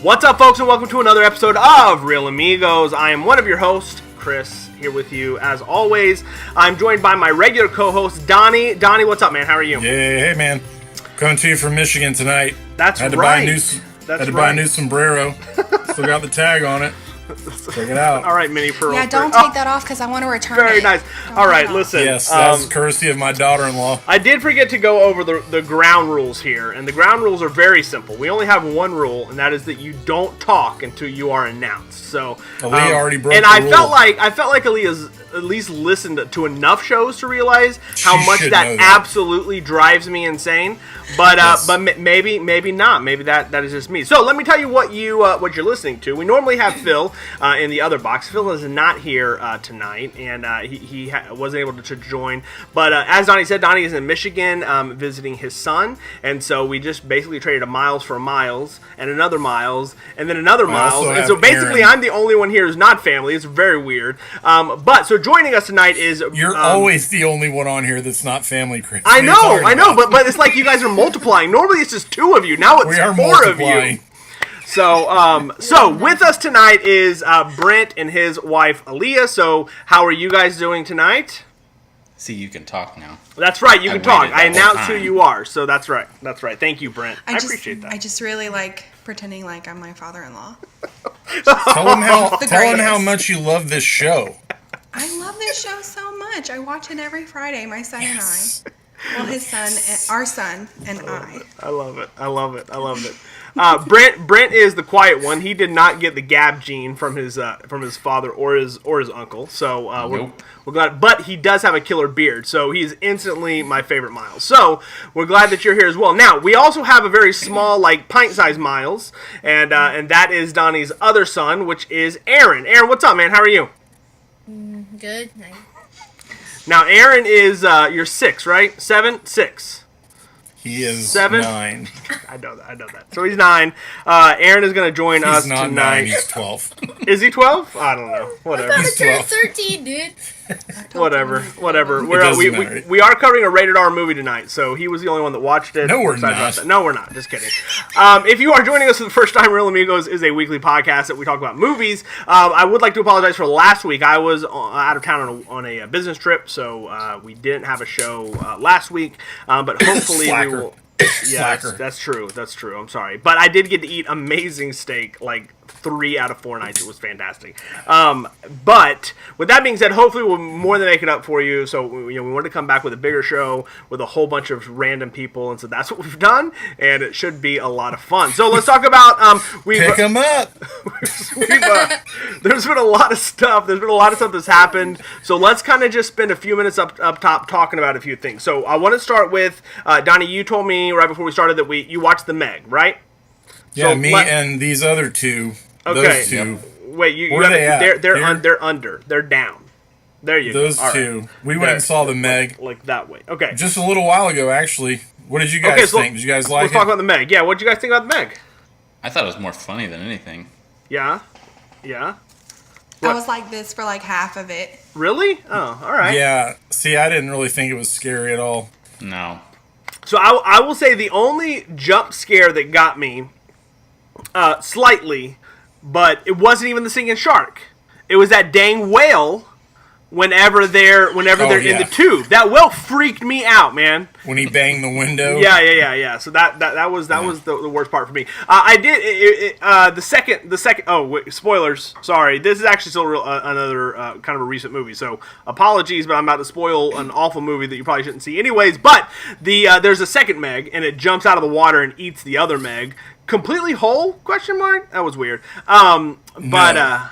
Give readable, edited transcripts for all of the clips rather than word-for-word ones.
What's up, folks, and welcome to another episode of Real Amigos. I am one of your hosts, Chris, here with you as always. I'm joined by my regular co-host, Donnie. Donnie, what's up, man? How are you? Yeah, hey, man. Coming to you from Michigan tonight. That's had to right. Buy a new sombrero. Still got the tag on it. Check it out. All right, Mini Pearl. Yeah, don't take that off because I want to return it. Very nice. All right, listen. Yes, that's courtesy of my daughter-in-law. I did forget to go over the ground rules here, and the ground rules are very simple. We only have one rule, and that is that you don't talk until you are announced. So Aaliyah already broke and the I rule. felt like Aaliyah's at least listened to enough shows to realize how She much should that know that. absolutely drives me insane. But Yes. maybe not. Maybe that is just me. So let me tell you what you're listening to. We normally have Phil in the other box. Phil is not here tonight, and he wasn't able to join. But as Donnie said, Donnie is in Michigan visiting his son, and so we just basically traded a Miles for a Miles, and another Miles, and then another Miles. also And so have basically, Aaron. I'm the only one here who's not family. It's very weird. But so joining us tonight is You're always the only one on here that's not family, Chris. I What are you know, talking about? but it's like you guys are multiplying. Normally it's just two of you. Now it's We are four of multiplying. you. So with us tonight is Brent and his wife Aaliyah. So how are you guys doing tonight? See, you can talk now. That's right, you can talk. waited I the whole announced who time. you are, so that's right. That's right. Thank you, Brent. I just, appreciate that. I just really like pretending like I'm my father-in-law. Tell him The how greatest. much you love this show. I love this show so much. I watch it every Friday, my son Yes. and I. Well, his son, our son, and I. I love it. I love it. I love it. Brent is the quiet one. He did not get the gab gene from his father or his uncle. So Nope. we're glad. But he does have a killer beard, so he's instantly my favorite Miles. So we're glad that you're here as well. Now we also have a very small, like pint-sized Miles, and that is Donnie's other son, which is Aaron. Aaron, what's up, man? How are you? Good. Now Aaron is you're 6, right? 7, 6. He is 7? 9. I know that. So he's 9. Aaron is going to join us He's not tonight. 9, he's 12. Is he 12? I don't know. Whatever. I'm turn 12. 13, dude. Whatever. doesn't matter. We are covering a rated R movie tonight, so he was the only one that watched it. No, we're Excited about not. that. No, we're not. Just kidding. If you are joining us for the first time, Real Amigos is a weekly podcast that we talk about movies. I would like to apologize for last week. I was out of town on a business trip, so we didn't have a show last week. But hopefully we Slacker. will. Yeah, Slacker. that's true. That's true. I'm sorry, but I did get to eat amazing steak like 3 out of 4 nights. It was fantastic. But with that being said, hopefully we'll more than make it up for you. So we wanted to come back with a bigger show with a whole bunch of random people, and so that's what we've done, and it should be a lot of fun. So let's talk about Pick him up. there's been a lot of stuff. There's been a lot of stuff that's happened. So let's kind of just spend a few minutes up top talking about a few things. So I want to start with Donnie. You told me right before we started that you watched The Meg, right? Yeah, So me and these other two. Okay. Those two. Wait, you Where have, they at? they're under. They're down. There you Those go. All two. right. We went and saw The Meg Like that way. Okay. just a little while ago, actually. What did you guys so think? Did you guys like let's it? talk about The Meg. Yeah, what did you guys think about The Meg? I thought it was more funny than anything. Yeah? Yeah? I was like this for like half of it. Really? Oh, all right. Yeah. See, I didn't really think it was scary at all. No. So I will say the only jump scare that got me slightly, but it wasn't even the singing shark. It was that dang whale whenever they're in yeah. the tube. That whale freaked me out, man. When he banged the window. Yeah. So that was the worst part for me. I did the second. Oh, wait, spoilers. Sorry, this is actually still another kind of a recent movie. So apologies, but I'm about to spoil an awful movie that you probably shouldn't see, anyways. But there's a second Meg, and it jumps out of the water and eats the other Meg, completely whole? Question mark. That was weird. But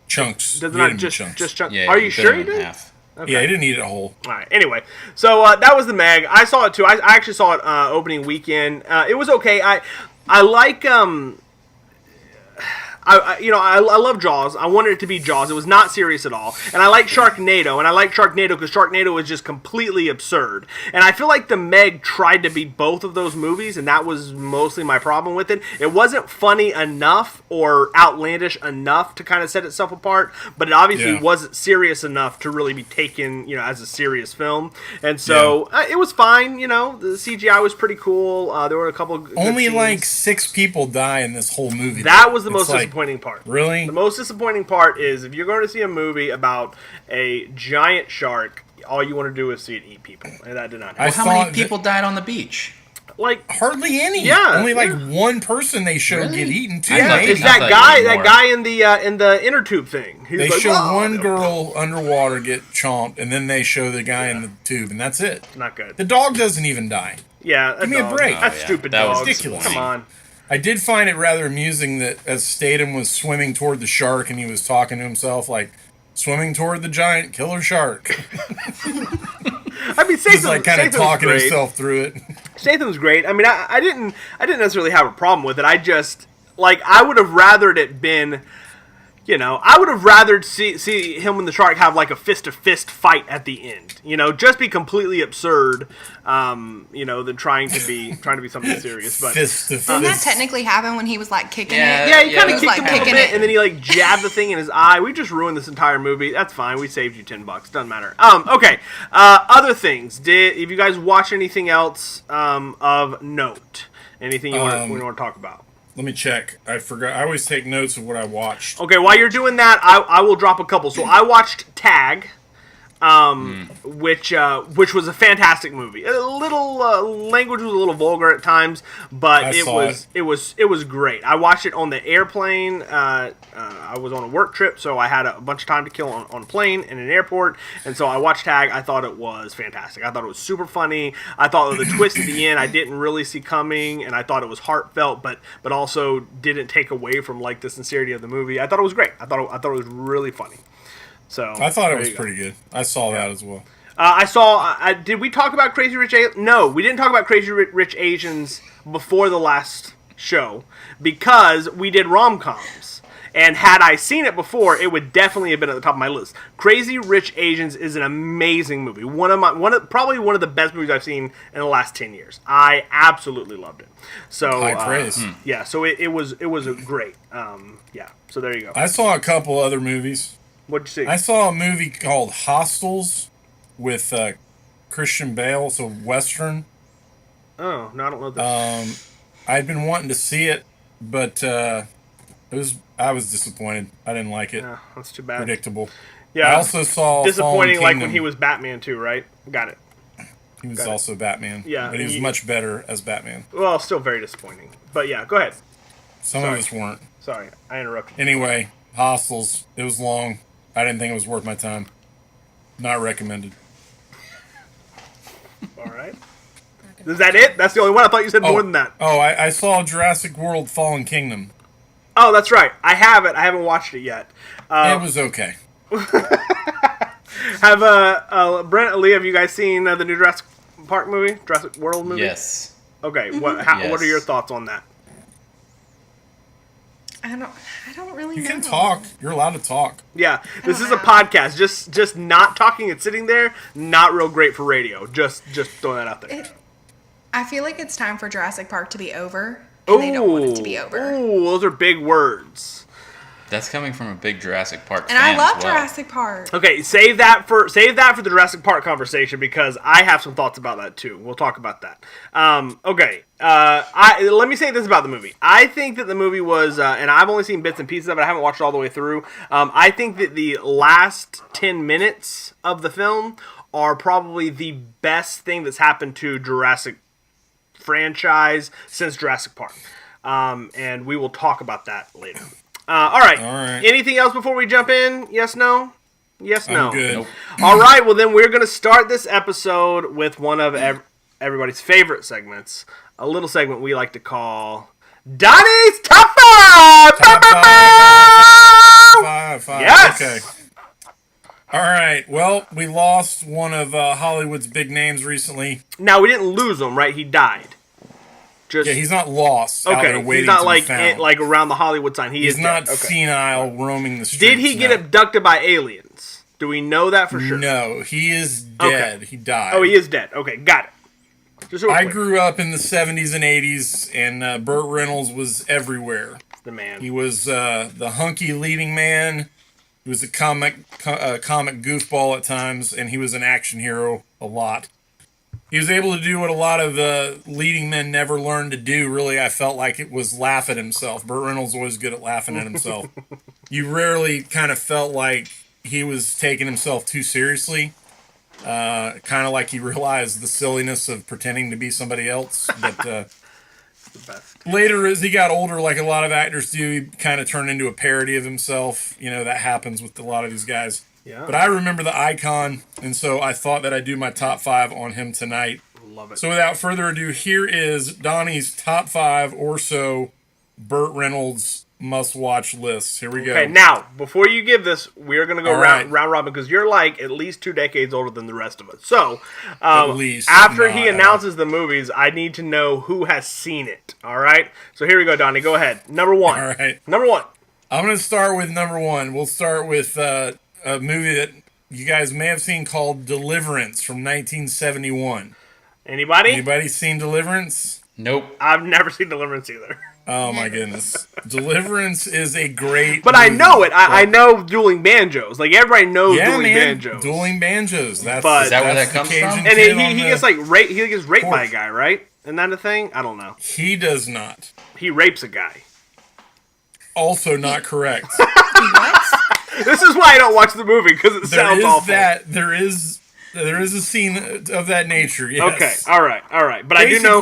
Chunks. does it He ate not him in chunks. just chunk? Yeah, Are you bit sure him you in did? half. Okay. Yeah, he didn't eat it whole. All right. Anyway, so that was The Meg. I saw it too. I actually saw it opening weekend. It was okay. I like I love Jaws. I wanted it to be Jaws. It was not serious at all. And I like Sharknado, and I like Sharknado because Sharknado was just completely absurd. And I feel like The Meg tried to be both of those movies, and that was mostly my problem with it. It wasn't funny enough or outlandish enough to kind of set itself apart, but it obviously wasn't serious enough to really be taken, as a serious film. And so it was fine. The CGI was pretty cool. There were a couple of good Only scenes. like 6 people die in this whole movie. That was the most It's disappointing part. Really? The most disappointing part is if you're going to see a movie about a giant shark, all you want to do is see it eat people, and that did not happen. How many people died on the beach? Like hardly any. Yeah, only like one person they showed Really? get eaten too. yeah, maybe. it's I that thought you guy. meant That more. guy in the inner tube thing. He was They like, show "Whoa." one girl underwater get chomped, and then they show the guy in the tube, and that's it. Not good. The dog doesn't even die. Yeah, Give me a break. Oh, That's yeah. stupid. That was dog. ridiculous. Come on. I did find it rather amusing that as Statham was swimming toward the shark, and he was talking to himself like, "Swimming toward the giant killer shark." I mean, He's like kind of Statham's talking great. himself through it. Statham's great. I mean, I didn't necessarily have a problem with it. I just I would have rathered it been. I would have rathered see him and the shark have like a fist-to-fist fight at the end. Just be completely absurd. Than trying to be something serious. But Fist to Didn't that fist. technically happen when he was like kicking Yeah. it? yeah, he kind it of was kicked like him a little kicking bit, it. and then he jabbed the thing in his eye. We just ruined this entire movie. That's fine. We saved you $10. Doesn't matter. Okay. Other things. If you guys watch anything else of note? Anything you want to talk about? Let me check. I forgot. I always take notes of what I watched. Okay, while you're doing that, I will drop a couple. So I watched Tag, which was a fantastic movie. A little language was a little vulgar at times, but it was great. I watched it on the airplane. I was on a work trip, so I had a bunch of time to kill on a plane and an airport, and so I watched Tag. I thought it was fantastic. I thought it was super funny. I thought the twist at the end I didn't really see coming, and I thought it was heartfelt, but also didn't take away from the sincerity of the movie. I thought it was great. I thought it was really funny. So I thought it there was you go. pretty good. I saw that as well. I saw. Did we talk about Crazy Rich Asians? No, we didn't talk about Crazy Rich Asians before the last show because we did rom-coms. And had I seen it before, it would definitely have been at the top of my list. Crazy Rich Asians is an amazing movie. Probably one of the best movies I've seen in the last 10 years. I absolutely loved it. So High praise. Yeah, so it was a great. Yeah, so there you go. I saw a couple other movies. What'd you see? I saw a movie called Hostels with Christian Bale. It's a Western. Oh, no, I don't know this. I'd been wanting to see it, but I was disappointed. I didn't like it. Yeah, that's too bad. Predictable. Yeah, I also saw disappointing, Fallen like Kingdom. when he was Batman too, right? Got it. He was also Batman. Yeah, but he was much better as Batman. Well, still very disappointing. But yeah, go ahead. Some of us weren't. Sorry, I interrupted. Anyway, Hostels. It was long. I didn't think it was worth my time. Not recommended. All right. Is that it? That's the only one? I thought you said more than that. Oh, I saw Jurassic World Fallen Kingdom. Oh, that's right. I have it. I haven't watched it yet. It was okay. Have Brent, Lee, have you guys seen the new Jurassic Park movie? Jurassic World movie? Yes. Okay. Mm-hmm. What are your thoughts on that? I don't really know. You can talk. You're allowed to talk. Yeah, this don't is a know. podcast. Just not talking and sitting there, not real great for radio. Just throwing that out there. I feel like it's time for Jurassic Park to be over, and they don't want it to be over. Ooh, those are big words. That's coming from a big Jurassic Park And fan I love as well. Jurassic Park. Okay, save that for the Jurassic Park conversation because I have some thoughts about that too. We'll talk about that. Okay, let me say this about the movie. I think that the movie was, and I've only seen bits and pieces of it. I haven't watched it all the way through. I think that the last 10 minutes of the film are probably the best thing that's happened to Jurassic franchise since Jurassic Park. And we will talk about that later. All right. Anything else before we jump in? Yes, no? Yes, no. I'm good. Nope. All right. Well, then we're going to start this episode with one of everybody's favorite segments. A little segment we like to call Donnie's Top 5! Top five. Yes! Okay. All right. Well, we lost one of Hollywood's big names recently. Now, we didn't lose him, right? He died. Just Yeah, he's not lost out there okay. waiting He's not to like be found. like around the Hollywood sign. He's is not dead. Okay. senile roaming the streets. Did he get no. abducted by aliens? Do we know that for sure? No, he is dead. Okay. He died. Oh, he is dead. Okay, got it. Just real I quick. grew up in the 70s and 80s, and Burt Reynolds was everywhere. The man. He was the hunky leading man. He was a comic goofball at times, and he was an action hero a lot. He was able to do what a lot of leading men never learned to do, really. I felt like it was laugh at himself. Burt Reynolds was always good at laughing at himself. You rarely kind of felt like he was taking himself too seriously. Kind of like he realized the silliness of pretending to be somebody else. But the best. later, as he got older, like a lot of actors do, he kind of turned into a parody of himself. You know, that happens with a lot of these guys. Yeah. But I remember the icon, and so I thought that I'd do my top 5 on him tonight. Love it. So without further ado, here is Donnie's top 5 or so Burt Reynolds must-watch list. Here we go. Okay, now, before you give this, we're going to go All round right. robin because you're like at least 2 decades older than the rest of us. So, At least, after he not, announces the movies, I need to know who has seen it. All right? So here we go, Donnie. Go ahead. Number 1. All right. Number 1. I'm going to start with number 1. We'll start with a movie that you guys may have seen called Deliverance from 1971. Anybody? Anybody seen Deliverance? Nope. I've never seen Deliverance either. Oh my goodness. Deliverance is a great But I movie. know it. I know dueling banjos. Like, everybody knows Yeah, dueling man. banjos. Dueling banjos. That's, But- Is that where that's that the comes from? Cajun And kid he on gets, the like, raped. He gets raped by a porch. guy, right? Isn't that a thing? I don't know. He does not. He rapes a guy. Also not correct. What? This is why I don't watch the movie, because it There sounds is awful. there is a scene of that nature, yes. Okay, all right. But I do know.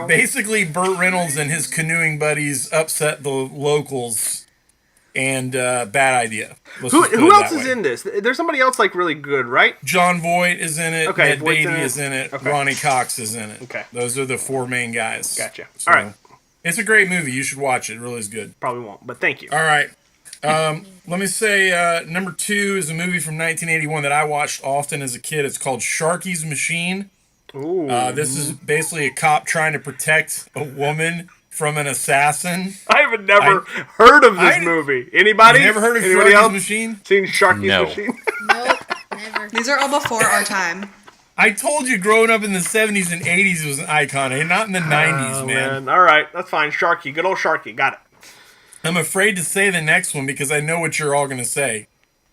Basically, Burt Reynolds and his canoeing buddies upset the locals, and bad idea. Let's just put Who it else that is way. in this? There's somebody else like really good, right? John Voight is in it. Okay, Ned Voight's Beatty in it. is in it. Okay. Ronnie Cox is in it. Okay. Those are the 4 main guys. Gotcha. So, All right. It's a great movie. You should watch it. It really is good. Probably won't, but thank you. All right. Let me say number 2 is a movie from 1981 that I watched often as a kid. It's called Sharky's Machine. Ooh. This is basically a cop trying to protect a woman from an assassin. I have never heard of this movie. Anybody? You never heard of Anybody Sharky's else Machine? Seen Sharky's No. Machine? Nope, never. These are all before our time. I told you growing up in the 70s and 80s was an icon, and not in the 90s, Oh, man. All right, that's fine. Sharky, good old Sharky, got it. I'm afraid to say the next one because I know what you're all going to say.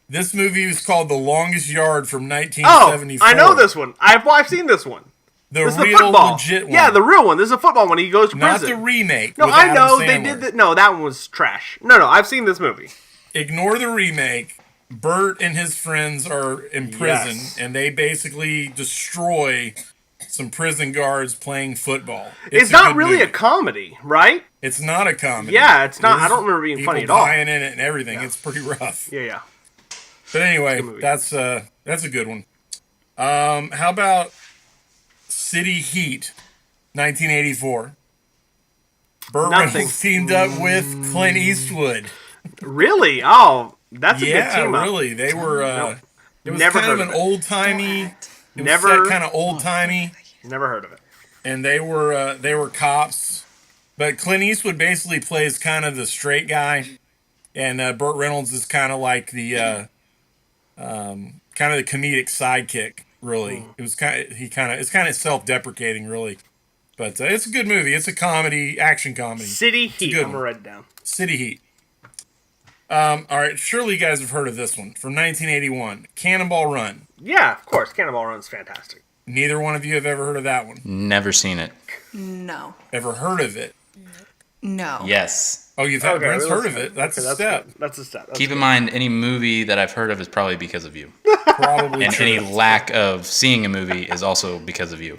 This movie is called The Longest Yard from Oh, 1974. I know this one. I've seen this one. The This is the real football. legit one. Yeah, the real one. This is a football one. He goes to Not prison. the remake. No, with I Adam know they Sandler. did that. No, that one was trash. No, I've seen this movie. Ignore the remake. Bert and his friends are in prison, Yes. and they basically destroy some prison guards playing football. It's a not good really movie. a comedy, right? It's not a comedy. Yeah, it's not. There's I don't remember being people funny at all. dying in it and everything. It's pretty rough. Yeah. But anyway, movie. that's a good one. How about City Heat, 1984? Burt Nothing. Reynolds teamed up with Clint Eastwood. Really? Oh, that's a good Yeah, team up. really. They were. It was Never kind of heard an of it. old timey. It Never- was kind of old timey, Never heard of it. and they were cops. But Clint Eastwood basically plays kind of the straight guy, and Burt Reynolds is kind of like the kind of the comedic sidekick. Really, it's kind of self-deprecating, really. But it's a good movie. It's a comedy, action comedy. City Heat. good I'm gonna one. write it down. City Heat. All right, surely you guys have heard of this one from 1981, Cannonball Run. Yeah, of course. Cannonball Run's fantastic. Neither one of you have ever heard of that one. Never seen it. No. Ever heard of it? No. Yes. Oh, you've had Brent's well, heard of it. That's okay, a step. Good. That's a step. That's Keep in good. mind, any movie that I've heard of is probably because of you. Probably And true. any lack of seeing a movie is also because of you.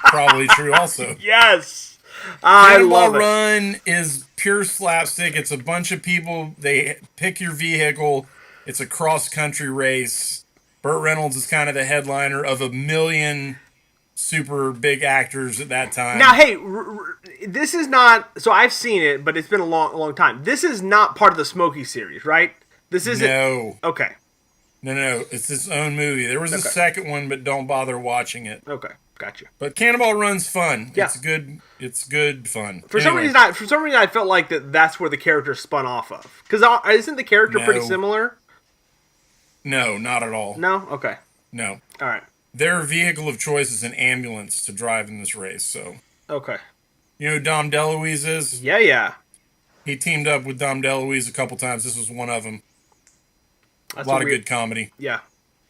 Probably true also. Yes. I Cannonball love it. Run is pure slapstick. It's a bunch of people. They pick your vehicle. It's a cross-country race. Burt Reynolds is kind of the headliner of a million super big actors at that time. Now, hey, this is not. So I've seen it, but it's been a long time. This is not part of the Smokey series, right? This isn't. No. Okay. No. It's its own movie. There was a Okay. second one, but don't bother watching it. Okay. Gotcha. But Cannonball Run's fun. Yeah. It's good. It's good fun. For some reason, I felt like that's where the character spun off of. Because isn't the character pretty similar? No, not at all. No. Okay. No. All right. Their vehicle of choice is an ambulance to drive in this race. So. Okay. You know who Dom DeLuise is? Yeah. He teamed up with Dom DeLuise a couple times. This was one of them. That's a lot of good comedy. Yeah.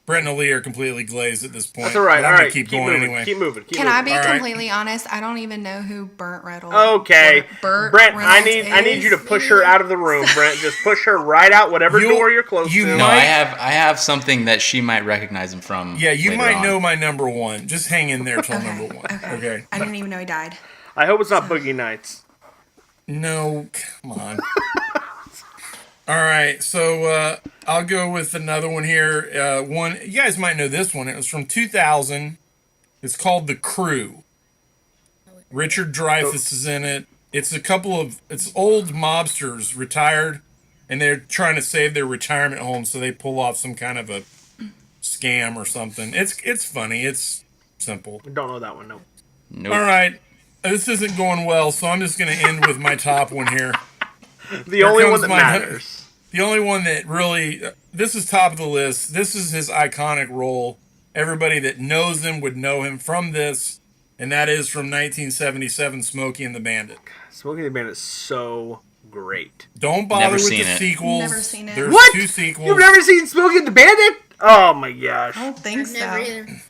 Brett and Ali are completely glazed at this point. That's all right. I'm All gonna right. keep going moving. anyway. Keep moving. Can I be All right. completely honest? I don't even know who Burt Reynolds. Okay, Burt Brent, Reynolds I need you to push her out of the room, Brent. Just push her right out, whatever door you're close to. No, I have something that she might recognize him from. Yeah, you later might on. know my number one. Just hang in there till number one. Okay. I didn't even know he died. I hope it's not Boogie Nights. No, come on. All right, so I'll go with another one here. One you guys might know this one. It was from 2000. It's called The Crew. Richard Dreyfuss is in it. It's it's old mobsters retired, and they're trying to save their retirement home, so they pull off some kind of a scam or something. It's funny. It's simple. Don't know that one. No. Nope. All right, this isn't going well, so I'm just going to end with my top one here. The only one that matters. The only one that really, this is top of the list. This is his iconic role. Everybody that knows him would know him from this, and that is from 1977, Smokey and the Bandit. Smokey and the Bandit is so great. Don't bother Never with seen the it. sequels. Never seen it. There's What? 2 sequels. You've never seen Smokey and the Bandit? Oh my gosh. I don't think so. Never either.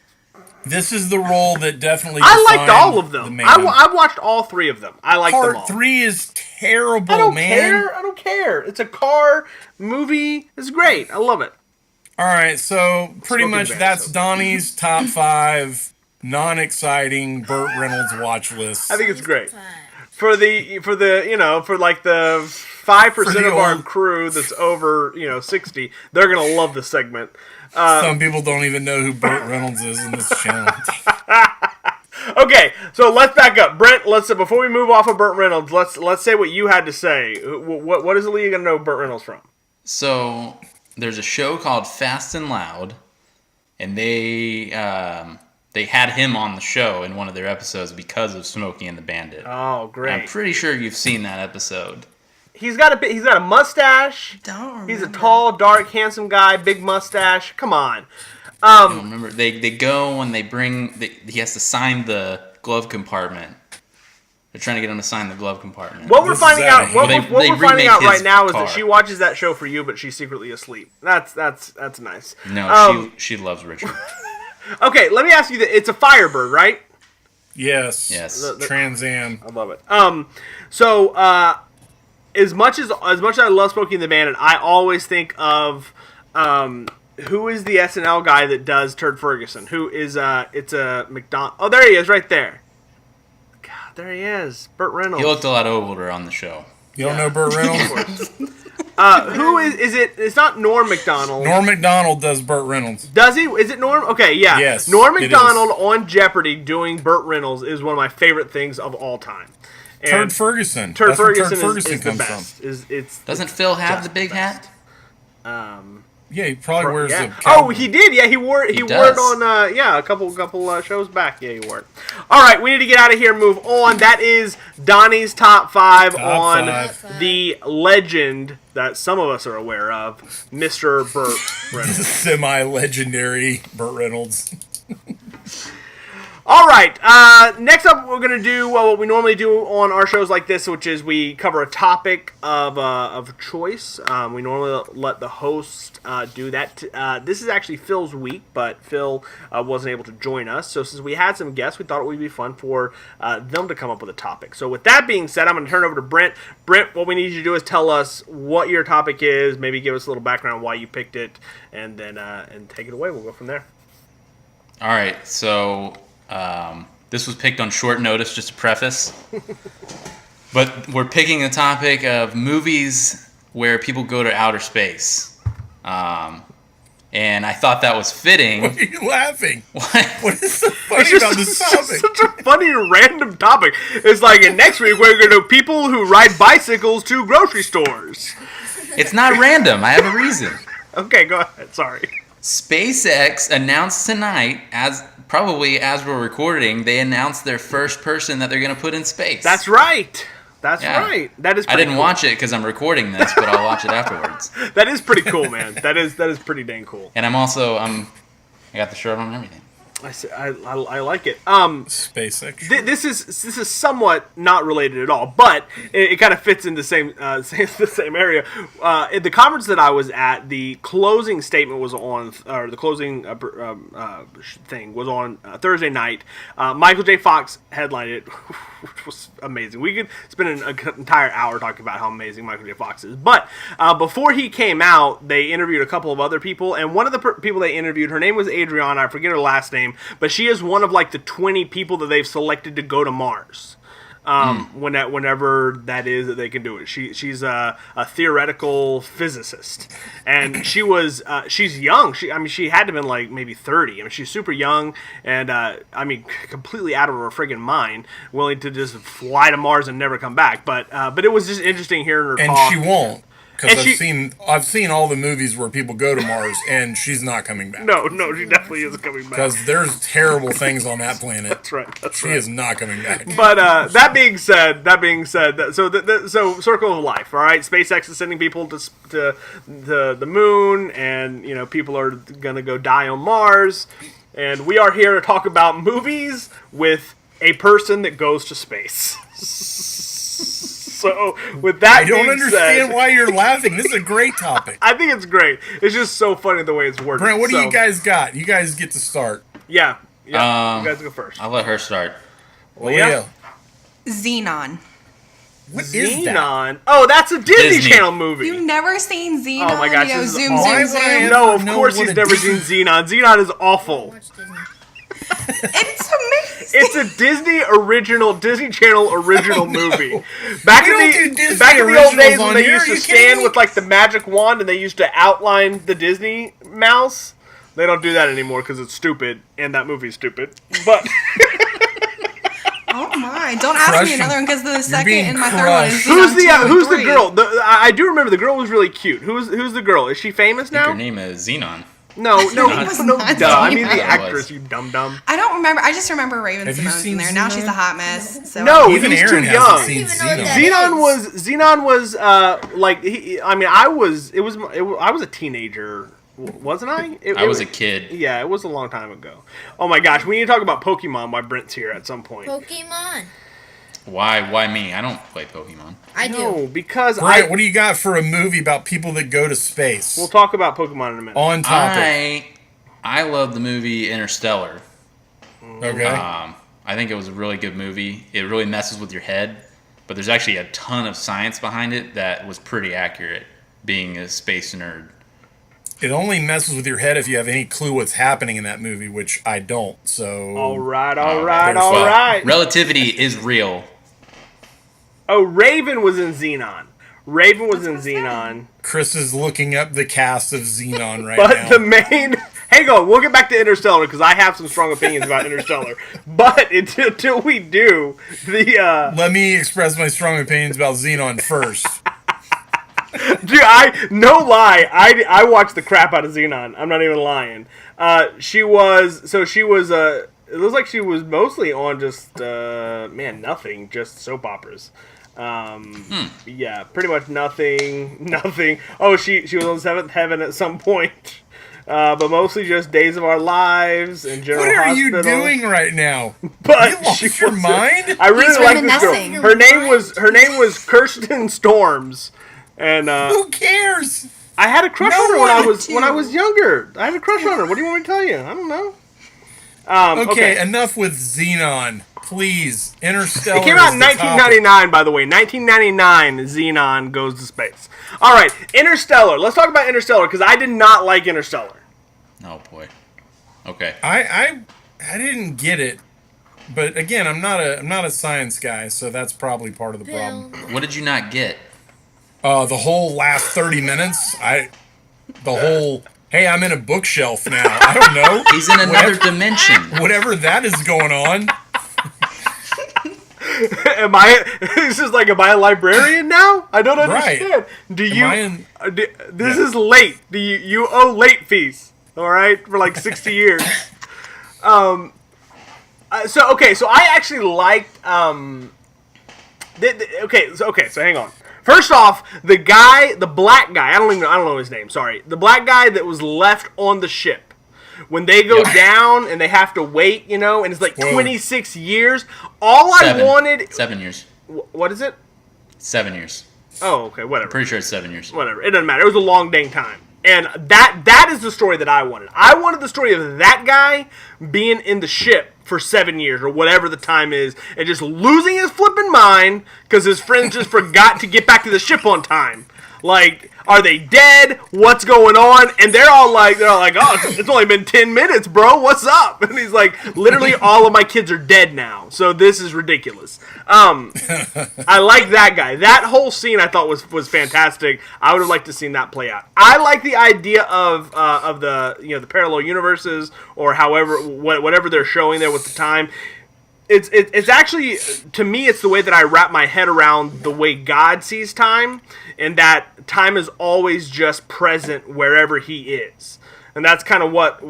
This is the role that definitely I liked defined all of the them. man. I watched all 3 of them. I liked them all. Part 3 is terrible, I don't man. care. I don't care. It's a car movie. It's great. I love it. All right, so pretty Smoking much Bandit, that's so- Donnie's top 5 non-exciting Burt Reynolds watch list. I think it's great. For like the 5% of our old- crew that's over 60, they're gonna love this segment. Some people don't even know who Burt Reynolds is in this channel. Okay, so let's back up, Brent. Before we move off of Burt Reynolds, let's say what you had to say. What is Aaliyah gonna know Burt Reynolds from? So there's a show called Fast and Loud, and they had him on the show in one of their episodes because of Smokey and the Bandit. Oh, great! I'm pretty sure you've seen that episode. He's got a mustache. Don't remember. He's a tall, dark, handsome guy, big mustache. Come on. I don't remember, they go and he has to sign the glove compartment. They're trying to get him to sign the glove compartment. What we're This is finding out out, of what hand. we're They finding out remake his right now is car. that she watches that show for you, but she's secretly asleep. That's nice. No, she loves Richard. Okay, let me ask you that. It's a Firebird, right? Yes. Yes. Trans Am. I love it. So as much as I love Smokey and the Bandit, I always think of who is the SNL guy that does Turd Ferguson? Who is it's a McDonald? Oh, there he is, right there. God, there he is, Burt Reynolds. He looked a lot older on the show. You don't know Burt Reynolds? Who is it? It's not Norm Macdonald. Norm Macdonald does Burt Reynolds. Does he? Is it Norm? Okay, yeah. Yes, Norm it Macdonald on Jeopardy doing Burt Reynolds is one of my favorite things of all time. And Turd Ferguson. Turd That's where Ferguson, Turd Ferguson is the comes best. from. It's Doesn't Phil have just the big the best. hat? Yeah, he probably wears yeah. the Oh, cowboy. he did. Yeah, he wore it. He wore it does. on. A couple shows back. Yeah, he wore it. All right, we need to get out of here and move on. That is Donnie's top 5 on five. the legend that some of us are aware of, Mr. Burt Reynolds. Semi-legendary Burt Reynolds. All right. Next up, we're going to do what we normally do on our shows like this, which is we cover a topic of choice. We normally let the host do that. This is actually Phil's week, but Phil wasn't able to join us. So since we had some guests, we thought it would be fun for them to come up with a topic. So with that being said, I'm going to turn it over to Brent. Brent, what we need you to do is tell us what your topic is, maybe give us a little background on why you picked it, and then and take it away. We'll go from there. All right, so this was picked on short notice, just to preface. But we're picking a topic of movies where people go to outer space. And I thought that was fitting. Why are you laughing? What? What is so funny It's about this just topic? such a funny random topic. It's like, and next week we're going to people who ride bicycles to grocery stores. It's not random. I have a reason. Okay, go ahead. Sorry. SpaceX announced tonight, as probably as we're recording, they announced their first person that they're going to put in space. That's right. That's Yeah. right. That is. I Pretty didn't cool. watch it because I'm recording this, but I'll watch it afterwards. That is pretty cool, man. That is pretty dang cool. And I got the shirt on and everything. I like it. SpaceX. This is somewhat not related at all, but it kind of fits in the same the same area. At the conference that I was at, the closing statement was on, or the closing thing was on Thursday night. Michael J. Fox headlined it, which was amazing. We could spend an entire hour talking about how amazing Michael J. Fox is. But before he came out, they interviewed a couple of other people, and one of the people they interviewed, her name was Adriana. I forget her last name. But she is one of like the 20 people that they've selected to go to Mars. Whenever that is that they can do it. She's a theoretical physicist, and she's young. She had to have been like maybe 30. I mean, she's super young, and completely out of her friggin' mind, willing to just fly to Mars and never come back. But it was just interesting hearing her talk. And she won't. Because And I've seen all the movies where people go to Mars, and she's not coming back. No, she definitely isn't coming back. Because there's terrible things on that planet. That's right. She is not coming back. But that being said, so circle of life. All right, SpaceX is sending people to the moon, and people are gonna go die on Mars, and we are here to talk about movies with a person that goes to space. So, with that I don't being understand said, why you're laughing. This is a great topic. I think it's great. It's just so funny the way it's worded. Brent, what do you guys got? You guys get to start. Yeah. You guys go first. I'll let her start. Yeah. Xenon. What is that? Xenon. Oh, that's a Disney Channel movie. You've never seen Xenon? Oh my gosh, this is Zoom, awful. zoom, Why would I zoom. ever- No, of know course what he's a never Disney- seen Xenon. Xenon is awful. Watch Disney. It's amazing. It's a Disney Channel original movie. Back We in don't do Disney the old days originals when on they here, used are to you kidding stand me? with like the magic wand and they used to outline the Disney mouse. They don't do that anymore because it's stupid, and that movie's stupid. But Oh my! Don't ask Crush me another one because the second being and my third one is crushed. Xenon 2 and who's the 3. girl? I do remember the girl was really cute. Who's the girl? Is she famous I think her now? name is Xenon. No, name was no, not duh. I mean Xenon. the Yeah, it actress, was. you dumb dumb. I don't remember. I just remember Raven Have you Simone's seen in there. Now she's Xenon? a hot mess. So No, Even he's Aaron too hasn't young. seen I don't even know what Xenon. that Xenon was I was a teenager, wasn't I? I was a kid. Yeah, it was a long time ago. Oh my gosh, we need to talk about Pokemon while Brent's here at some point. Pokemon. Why me? I don't play Pokemon. I do. No, because Brent, what do you got for a movie about people that go to space? we'll talk about Pokemon in a minute. On topic. I love the movie Interstellar. Okay. I think it was a really good movie. It really messes with your head, but there's actually a ton of science behind it that was pretty accurate, being a space nerd. It only messes with your head if you have any clue what's happening in that movie, which I don't. So all right. Well, Relativity is real. Oh, Raven was in Xenon. Raven was in Xenon. Chris is looking up the cast of Xenon right But now. the main... Hang on, we'll get back to Interstellar because I have some strong opinions about Interstellar. But until we do, Let me express my strong opinions about Xenon first. Dude, no lie, I watched the crap out of Xenon. I'm not even lying. It looks like she was mostly on just, nothing, just soap operas. Yeah, pretty much nothing. Oh, she was on Seventh Heaven at some point. But mostly just Days of Our Lives and General What are Hospital. you doing right now? But You lost she your was- mind? I really He's like this girl. reminiscing. Her name was Kirsten Storms, and Who cares? I had a crush No on her one when I was younger. I had a crush on her. What do you want me to tell you? I don't know. Okay, enough with Xenon. Please. Interstellar. It came out in is the topic. 1999, by the way. 1999, Xenon goes to space. All right, Interstellar. Let's talk about Interstellar because I did not like Interstellar. Oh boy. Okay. I didn't get it, but again, I'm not a science guy, so that's probably part of the problem. What did you not get? The whole last 30 minutes, hey, I'm in a bookshelf now. I don't know. He's in another dimension. Whatever that is going on. Am I a librarian now? I don't Right. understand. This Yeah. is late. You owe late fees. All right, for like 60 years. So I actually liked. So hang on. First off, the black guy. I don't know his name. Sorry, the black guy that was left on the ship. When they go down and they have to wait, and it's like 26 years. I wanted 7 years. What is it? 7 years. Oh, okay, whatever. Pretty sure it's 7 years. Whatever. It doesn't matter. It was a long dang time. And that is the story that I wanted. I wanted the story of that guy being in the ship for 7 years or whatever the time is and just losing his flipping mind because his friends just forgot to get back to the ship on time. Like, are they dead? What's going on? And they're all like, oh, it's only been 10 minutes, bro. What's up? And he's like, literally all of my kids are dead now. So this is ridiculous. I like that guy. That whole scene I thought was fantastic. I would have liked to seen that play out. I like the idea of the the parallel universes or whatever they're showing there with the time. It's actually, to me, it's the way that I wrap my head around the way God sees time, and that time is always just present wherever He is, and that's kind of what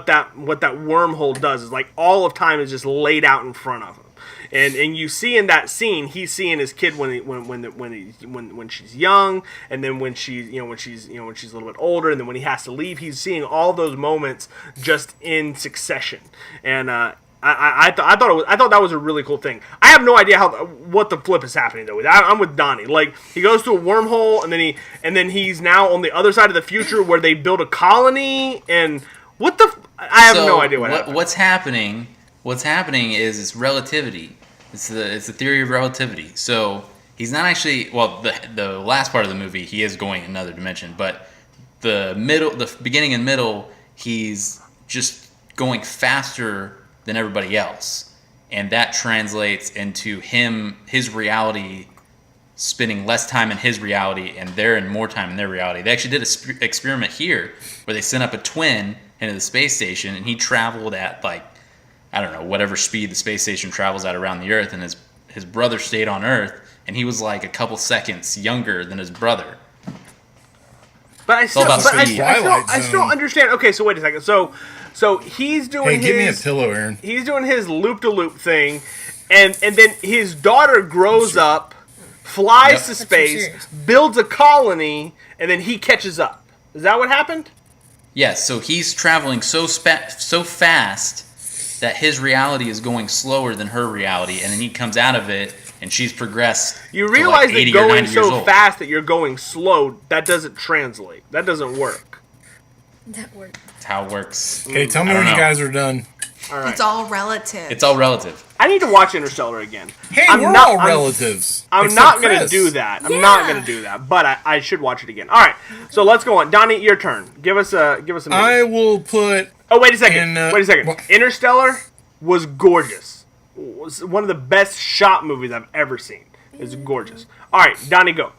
that wormhole does. Is like all of time is just laid out in front of him, and you see in that scene, he's seeing his kid when she's young, and then when she's when she's a little bit older, and then when he has to leave, he's seeing all those moments just in succession, and I thought that was a really cool thing. I have no idea what the flip is happening though. I'm with Donnie. Like he goes to a wormhole and then he's now on the other side of the future where they build a colony and I have no idea what happened. What's happening? What's happening is it's relativity. It's the theory of relativity. So he's not actually the last part of the movie he is going another dimension, but the beginning and middle he's just going faster than everybody else, and that translates into his reality spending less time in his reality and they're in more time in their reality. They actually did an experiment here where they sent up a twin into the space station and he traveled at whatever speed the space station travels at around the Earth, and his brother stayed on Earth and he was like a couple seconds younger than his brother. But I still understand. Okay, so wait a second. So he's doing give me a pillow, Aaron. He's doing his loop-de-loop thing, and then his daughter grows up, flies to space, builds a colony, and then he catches up. Is that what happened? Yes, so he's traveling so fast that his reality is going slower than her reality, and then he comes out of it, and she's progressed. You realize to like 80 that or 90 going years so old. fast that you're going slow, that doesn't translate. That doesn't work. That worked. That's how it works. Okay, tell me when you guys are done. All right. It's all relative. It's all relative. I need to watch Interstellar again. Hey, we're all relatives. I'm not going to do that. I'm not going to do that. But I should watch it again. All right. So let's go on. Donnie, your turn. Give us a movie. I will put. Oh, wait a second. Interstellar was gorgeous. It was one of the best shot movies I've ever seen. It's gorgeous. All right, Donnie, go.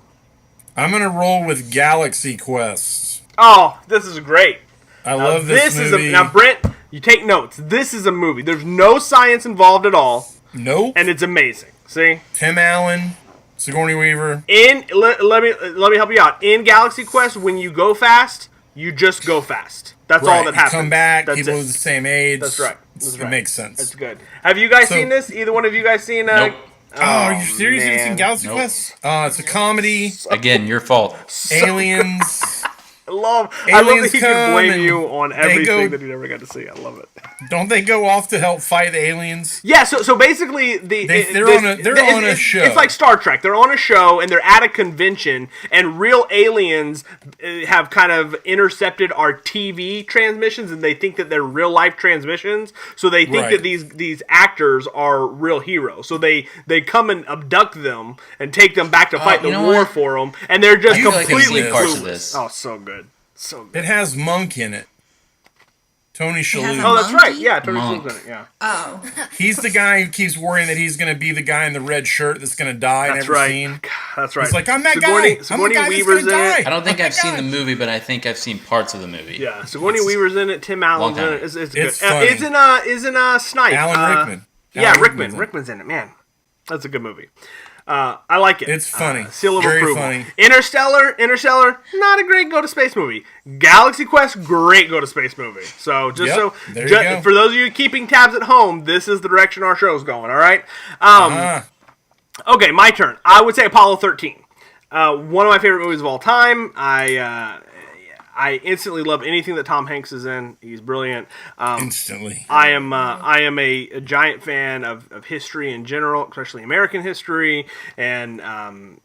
I'm going to roll with Galaxy Quest. Oh, this is great. I love this movie. Now, Brent, you take notes. This is a movie. There's no science involved at all. Nope. And it's amazing. See? Tim Allen, Sigourney Weaver. Let me help you out. In Galaxy Quest, when you go fast, you just go fast. That's all that happens. Come back, That's people it. of the same age. That's right. It makes sense. That's good. Have you guys seen this? Either one of you guys seen? Nope. Oh, are you serious? You haven't man. seen Galaxy Nope. Quest? It's a comedy. Again, your fault. Aliens. I love Aliens that he can come blame and you on they everything go- that he never got to see. I love it. Don't they go off to help fight the aliens? Yeah, so basically They're on a show. It's like Star Trek. They're on a show and they're at a convention, and real aliens have kind of intercepted our TV transmissions, and they think that they're real life transmissions. So they think that these actors are real heroes. So they come and abduct them and take them back to fight the war what? for them, and they're just I feel like I've completely seen parts of clueless. this. Oh, so good, so good. It has Monk in it. Tony has Shalhoub. a Oh, that's right. Monkey? Yeah, Tony Monk. Shalhoub's in it. Yeah. Oh. He's the guy who keeps worrying that he's going to be the guy in the red shirt that's going to die in That's every right. scene. That's right. He's like, I'm that Sigourney- guy. Sigourney I'm the guy Weaver's that's going to in it. die. I don't think I'm I've that seen guy. the movie, but I think I've seen parts of the movie. Yeah, Sigourney Weaver's in it. Tim Allen's in Long it. time. It's It's good. funny. Isn't Snipe? Alan Rickman. Yeah, Alan Rickman. Rickman's in it. Rickman's in it. Man, that's a good movie. I like it. It's funny. Seal of Very approval. funny. Interstellar, not a great go to space movie. Galaxy Quest, great go to space movie. So Yep, there you go. for those of you keeping tabs at home, this is the direction our show's going. All right. Okay, my turn. I would say Apollo 13. One of my favorite movies of all time. I instantly love anything that Tom Hanks is in. He's brilliant. Instantly. I am a giant fan of history in general, especially American history, and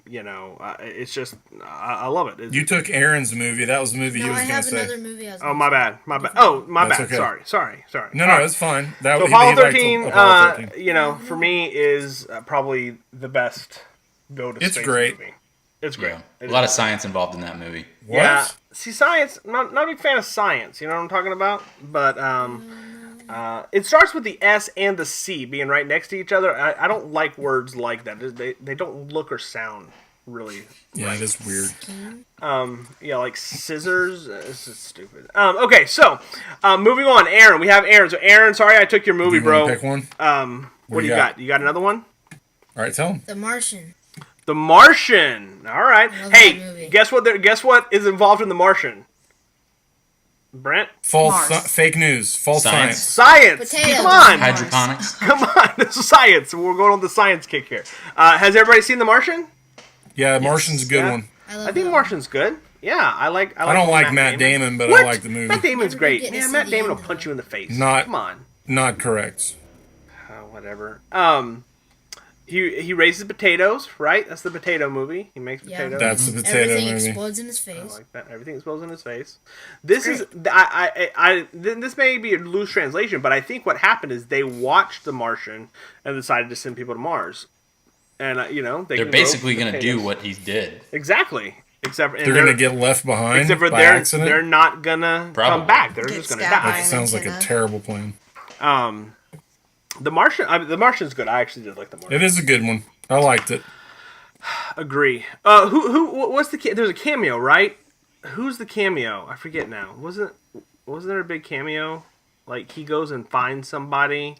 it's just I love it. You took Aaron's movie. That was the movie he No, was I going to have say. another movie. Oh, my bad. Oh, my That's bad. okay. Sorry. No, All right. it's fine. That So he Apollo liked 13, Apollo 13. for me is probably the best go to It's space great. movie. It's great. Yeah. A lot of science involved in that movie. What? Yeah. See, science. Not a big fan of science. You know what I'm talking about? But it starts with the S and the C being right next to each other. I don't like words like that. They don't look or sound really. Yeah, it is weird. Like scissors. This is stupid. Okay, so moving on. Aaron, we have Aaron. So Aaron, sorry I took your movie, You bro. wanna pick one? What do you got? You got another one? All right, tell him. The Martian. The Martian. All right. Love that Hey, movie. guess what? Guess what is involved in The Martian? Brent? Mars. Fake news. False Science. science. Science. Potatoes. Come on. Hydroponics. Come on. This is science. We're going on the science kick here. Has everybody seen The Martian? Yeah, Martian's a good Yeah. one. I love I think that Martian's good. Yeah, I like. I don't like Matt Damon, but What? I like the movie. Matt Damon's Never great. get to Man, see Matt the Damon will end, punch though. you in the face. Not- Come on. Not correct. Whatever. He raises potatoes, right? That's the potato movie. He makes Yeah. potatoes. That's the potato Everything movie. explodes in his I face. like that. Everything explodes in his face. This is this may be a loose translation, but I think what happened is they watched The Martian and decided to send people to Mars, and They're can grow basically going to do potatoes. what he did. Exactly. Except They're going to get left behind except for by accident. they're not gonna Probably. come back. They're Get just gonna stabbed die. by That sounds like a antenna. terrible plan. The Martian. The Martian's good. I actually did like The Martian. It is a good one. I liked it. Agree. What's the? There's a cameo, right? Who's the cameo? I forget now. Wasn't there a big cameo? Like he goes and finds somebody.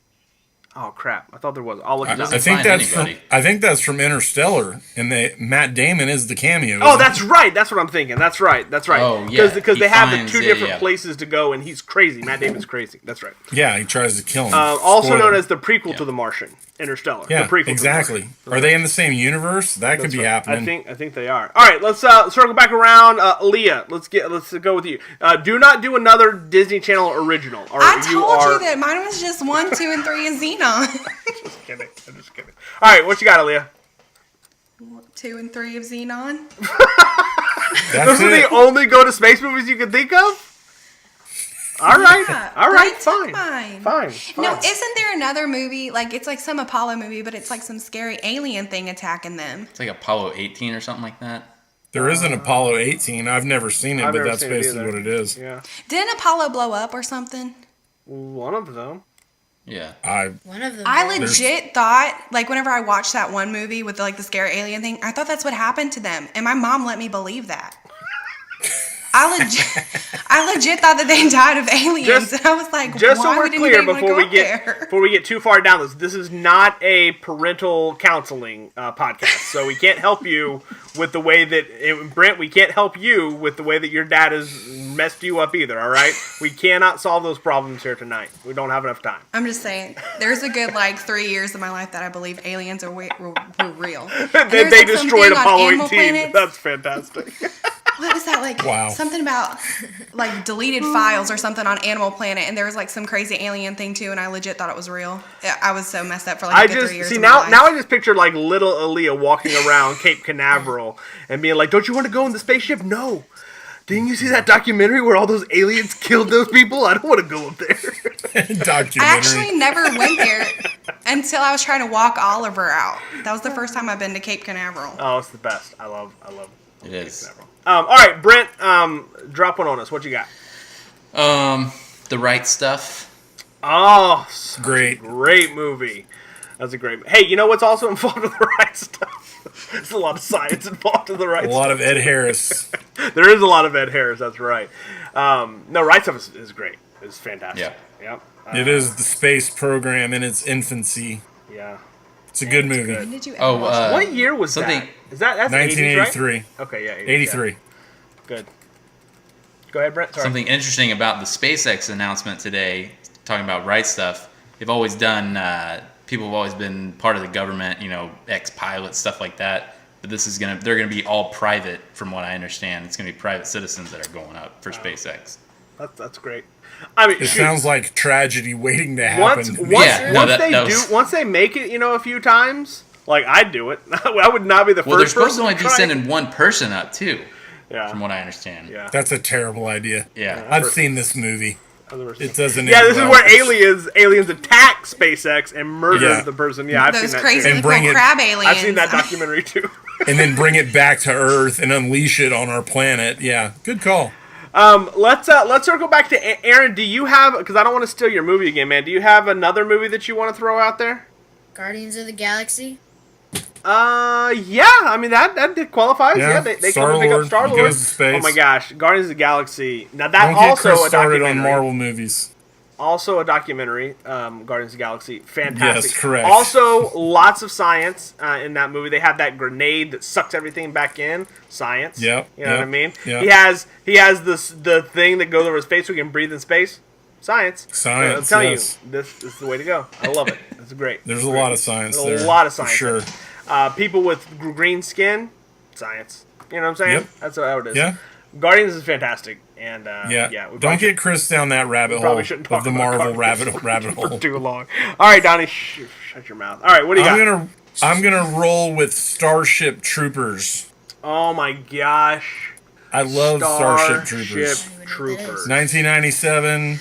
Oh crap! I thought there was. I'll look it up. I think find that's anybody. from. I think that's from Interstellar, and Matt Damon is the cameo. Oh, isn't that's right. That's what I'm thinking. That's right. Oh, yeah. Because He they have the finds- two yeah, different yeah. places to go, and he's crazy. Matt Damon's crazy. That's right. he? Yeah, he tries to kill him. Also Spoiler. known as the prequel to The Martian, Interstellar. Yeah, the prequel to The exactly. Martian. Are they in the same universe? That could That's be right. happening. I think they are. All right, let's circle back around. Leah, let's go with you. Do not do another Disney Channel original. Or I told are... you that mine was just 1, 2, and 3 in Xenon. Just kidding. I'm just kidding. All right, what you got, Aaliyah? 2 and 3 of Xenon. That's Those are it. the only go to space movies you can think of? All right. Yeah, All right, I fine. took mine. Fine. No, isn't there another movie? Like, it's like some Apollo movie, but it's like some scary alien thing attacking them. It's like Apollo 18 or something like that. There is an Apollo 18. I've never seen it, I've but never that's seen it basically either. what it is. Yeah. Didn't Apollo blow up or something? One of them. Yeah. One of them. I did. legit thought, like, whenever I watched that one movie with like the scary alien thing, I thought that's what happened to them, and my mom let me believe that. I legit thought that they died of aliens, and I was like, Just why so we're would clear, anybody wanna before go we up get there? before we get too far down this is not a parental counseling podcast. So we can't help you with the way that Brent. We can't help you with the way that your dad has messed you up either. All right, we cannot solve those problems here tonight. We don't have enough time. I'm just saying, there's a good like 3 years of my life that I believe aliens were real. And They there's, like, some destroyed thing on Apollo Animal 18. Planet. That's fantastic. What was that like? Wow. Something about like deleted files or something on Animal Planet, and there was like some crazy alien thing too, and I legit thought it was real. Yeah, I was so messed up for like a I good just 3 years. see of my now. life. Now I just picture like little Aaliyah walking around Cape Canaveral and being like, "Don't you want to go in the spaceship?" No. Didn't you see that documentary where all those aliens killed those people? I don't want to go up there. Documentary. I actually never went there until I was trying to walk Oliver out. That was the first time I've been to Cape Canaveral. Oh, it's the best. I love. It is. All right, Brent, drop one on us. What you got? The Right Stuff. Oh, Great. great movie. That's a great. Hey, you know what's also involved in the right stuff? There's a lot of science involved in the right A stuff. lot of Ed Harris. There is a lot of Ed Harris. That's right. No, right stuff is great. It's fantastic. Yeah. Yep. It is the space program in its infancy. Yeah. It's a good movie. When did you ever Oh, watch that? What year was something- that? Is that's 1983. 80s, right? Okay, yeah. 80s, 83. yeah. Good. Go ahead, Brent. Sorry. Something interesting about the SpaceX announcement today, talking about right stuff. They've always done. People have always been part of the government, ex-pilots, stuff like that. But they're gonna be all private, from what I understand. It's gonna be private citizens that are going up for SpaceX. That's great. I mean, It sounds like tragedy waiting to once happen. once they make it, a few times, like I'd do it. I would not be the Well, they're first. supposed to person only be try. sending one person up too, Yeah. from what I understand. Yeah. That's a terrible idea. Yeah. I've seen this movie. It doesn't. Yeah, end this is well. where aliens attack SpaceX and murder Yeah. the person. Yeah, I've Those seen that crazy too. And little bring it- crab aliens. I've seen that documentary too. and then bring it back to Earth and unleash it on our planet. Yeah, good call. Let's circle back to Aaron. Do you have? Because I don't want to steal your movie again, man. Do you have another movie that you want to throw out there? Guardians of the Galaxy. Yeah. I mean that qualifies. Yeah, Yeah, they come and pick up Star-Lord, Star he Lord. goes to space. Oh my gosh, Guardians of the Galaxy. Now that Don't get also Chris a started documentary. on Marvel movies. Also a documentary, Guardians of the Galaxy. Fantastic. Yes, correct. Also, lots of science in that movie. They have that grenade that sucks everything back in. Science. Yep, You know what I yep, mean? yep. He has the thing that goes over his face so he can breathe in space. Science. Science, I'm telling yes. you, this is the way to go. I love it. It's great. There's a lot of science There's there. a lot of for science. Sure. People with green skin, science. You know what I'm saying? Yep. That's how it is. Yeah. Guardians is fantastic. And Yeah. we Don't probably get Chris down that rabbit hole probably shouldn't talk of the about Marvel Guardians rabbit for hole. too long. All right, Donnie, shut your mouth. All right, what do you got? I'm gonna roll with Starship Troopers. Oh my gosh. I love Starship Troopers. Troopers. 1997,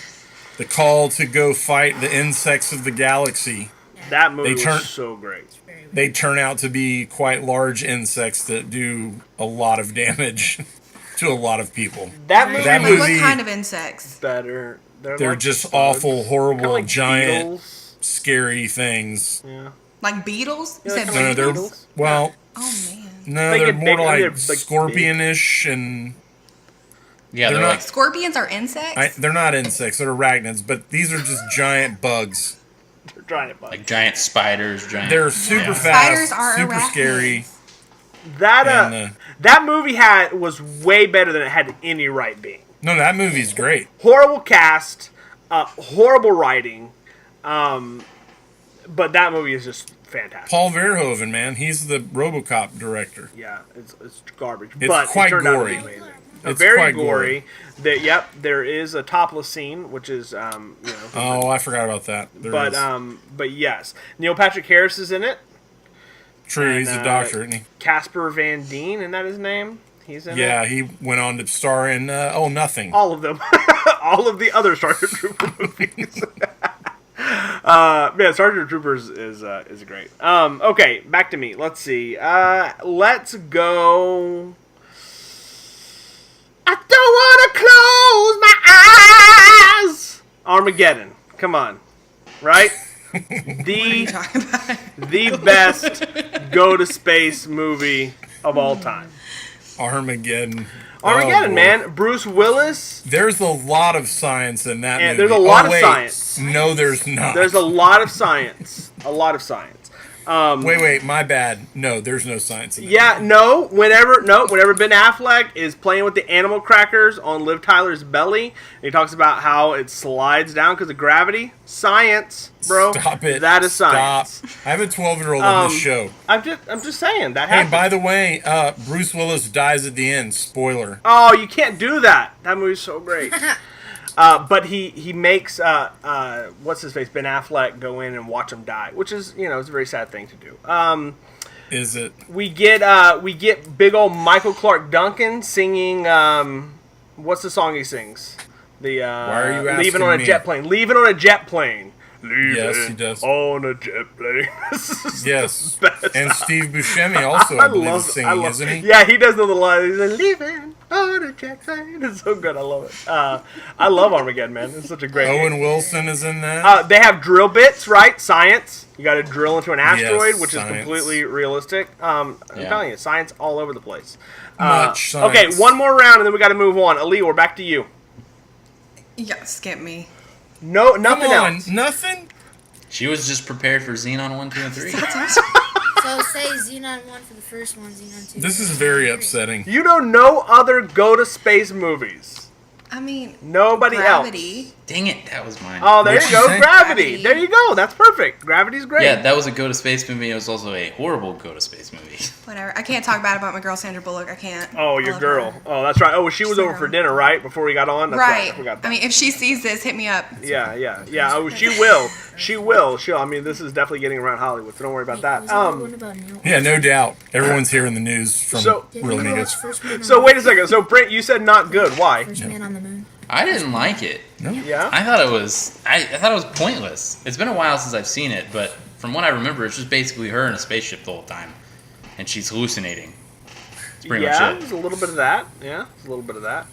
the call to go fight the insects of the galaxy. That movie They turn- was so great. They turn out to be quite large insects that do a lot of damage to a lot of people. That movie That was movie- What kind of insects? better. They're like just bugs. awful, horrible, Kinda like giant, beetles. scary things. Yeah. Like beetles? You Yeah, said kinda like No, they're beetles? well, Oh man. no, They they're get more big- like they're, like, scorpion-ish, and Yeah, They're they're not- like Scorpions are insects? they're not insects. They're arachnids, but these are just giant bugs. They're giant bugs. giant spiders, giant. They're super yeah. Spiders fast, are super arachnids. scary. That And, that movie was way better than it had any right being. No, that movie's great. Horrible cast, horrible writing, but that movie is just fantastic. Paul Verhoeven, man, he's the RoboCop director. Yeah, it's garbage, It's but quite it turned out to be gory. amazing. It's Very quite gory. There is a topless scene, which is Oh, I forgot about that. There is. but yes, Neil Patrick Harris is in it. True, and, he's a doctor, isn't he? Casper Van Dien, isn't that his name? He's in Yeah, it. he went on to star in Nothing. All of them, all of the other Starship Trooper movies. Yeah, Starship Troopers is great. Okay, back to me. Let's see. Let's go. I don't want to close my eyes. Armageddon. Come on, right? Talking about The best go to space movie of all time. Armageddon. Armageddon, Oh, boy. man. Bruce Willis. There's a lot of science in that And movie. there's a lot of wait. science. No, there's not. There's a lot of science. A lot of science. Wait, my bad. No, there's no science in that. Yeah, whenever Ben Affleck is playing with the animal crackers on Liv Tyler's belly, and he talks about how it slides down because of gravity. Science, bro. Stop it. That is science. Stop. I have a 12-year-old on this show. I'm just saying that Hey, happens. by the way, Bruce Willis dies at the end. Spoiler. Oh, you can't do that. That movie's so great. But he makes what's his face, Ben Affleck, go in and watch him die, which is it's a very sad thing to do. Is it? We get big old Michael Clark Duncan singing. What's the song he sings? The Why are you asking leaving on a me? jet plane. Leaving on a jet plane. Leaving Yes, he does. on a jet plane. This is Yes. the best. And Steve Buscemi also, I believe, is singing, isn't he? Yeah, he does know the line. He's like, leaving on a jet plane. It's so good. I love it. I love Armageddon, man. It's such a great Owen Wilson is in that. they have drill bits, right? Science. You got to drill into an asteroid, Yes, which science. is completely realistic. I'm telling you, science all over the place. Much Okay, science. one more round, and then we got to move on. Ali, we're back to you. You gotta skip me. No, Come nothing on, else. nothing? She was just prepared for Xenon 1, 2, and 3. So say Xenon 1 for the first one, Xenon 2. This is very upsetting. You know no other go to space movies. I mean, Nobody Gravity. else. Dang it, that was mine. Oh, there What'd you you go. say? Gravity. Gravity. There you go. That's perfect. Gravity's great. Yeah, that was a go to space movie. It was also a horrible go to space movie. Whatever. I can't talk bad about my girl Sandra Bullock. I can't. Oh, I your love girl. her. Oh, that's right. Oh, she was So- over for dinner, right? Before we got on? That's Right. I forgot that. I mean, if she sees this, hit me up. yeah. Oh, she will. She will. I mean, this is definitely getting around Hollywood, so don't worry about that. One about Neil? Yeah, no doubt. Everyone's hearing the news from So- Real Amigos. First Man on So wait a second. So Brent, you said not good. Why? First Man on the Moon. I didn't like it. Yeah. I thought it was pointless. It's been a while since I've seen it, but from what I remember, it's just basically her in a spaceship the whole time, and she's hallucinating. That's pretty Yeah. much it. There's a little bit of that. Yeah. There's a little bit of that.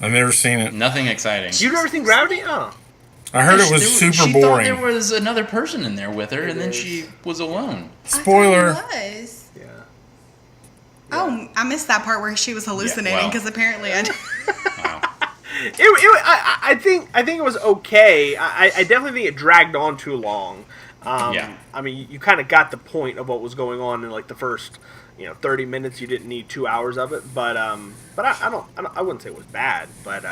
I've never seen it. Nothing exciting. You've never seen Gravity? Oh. I heard it was super She thought boring. there was another person in there with her, and then is. she was alone. Spoiler. I thought it was. Yeah. Oh, I missed that part where she was hallucinating well. because apparently I. Wow. I think it was okay. I definitely think it dragged on too long. Yeah. I mean, you kind of got the point of what was going on in like the first, 30 minutes. You didn't need 2 hours of it, but I wouldn't say it was bad, but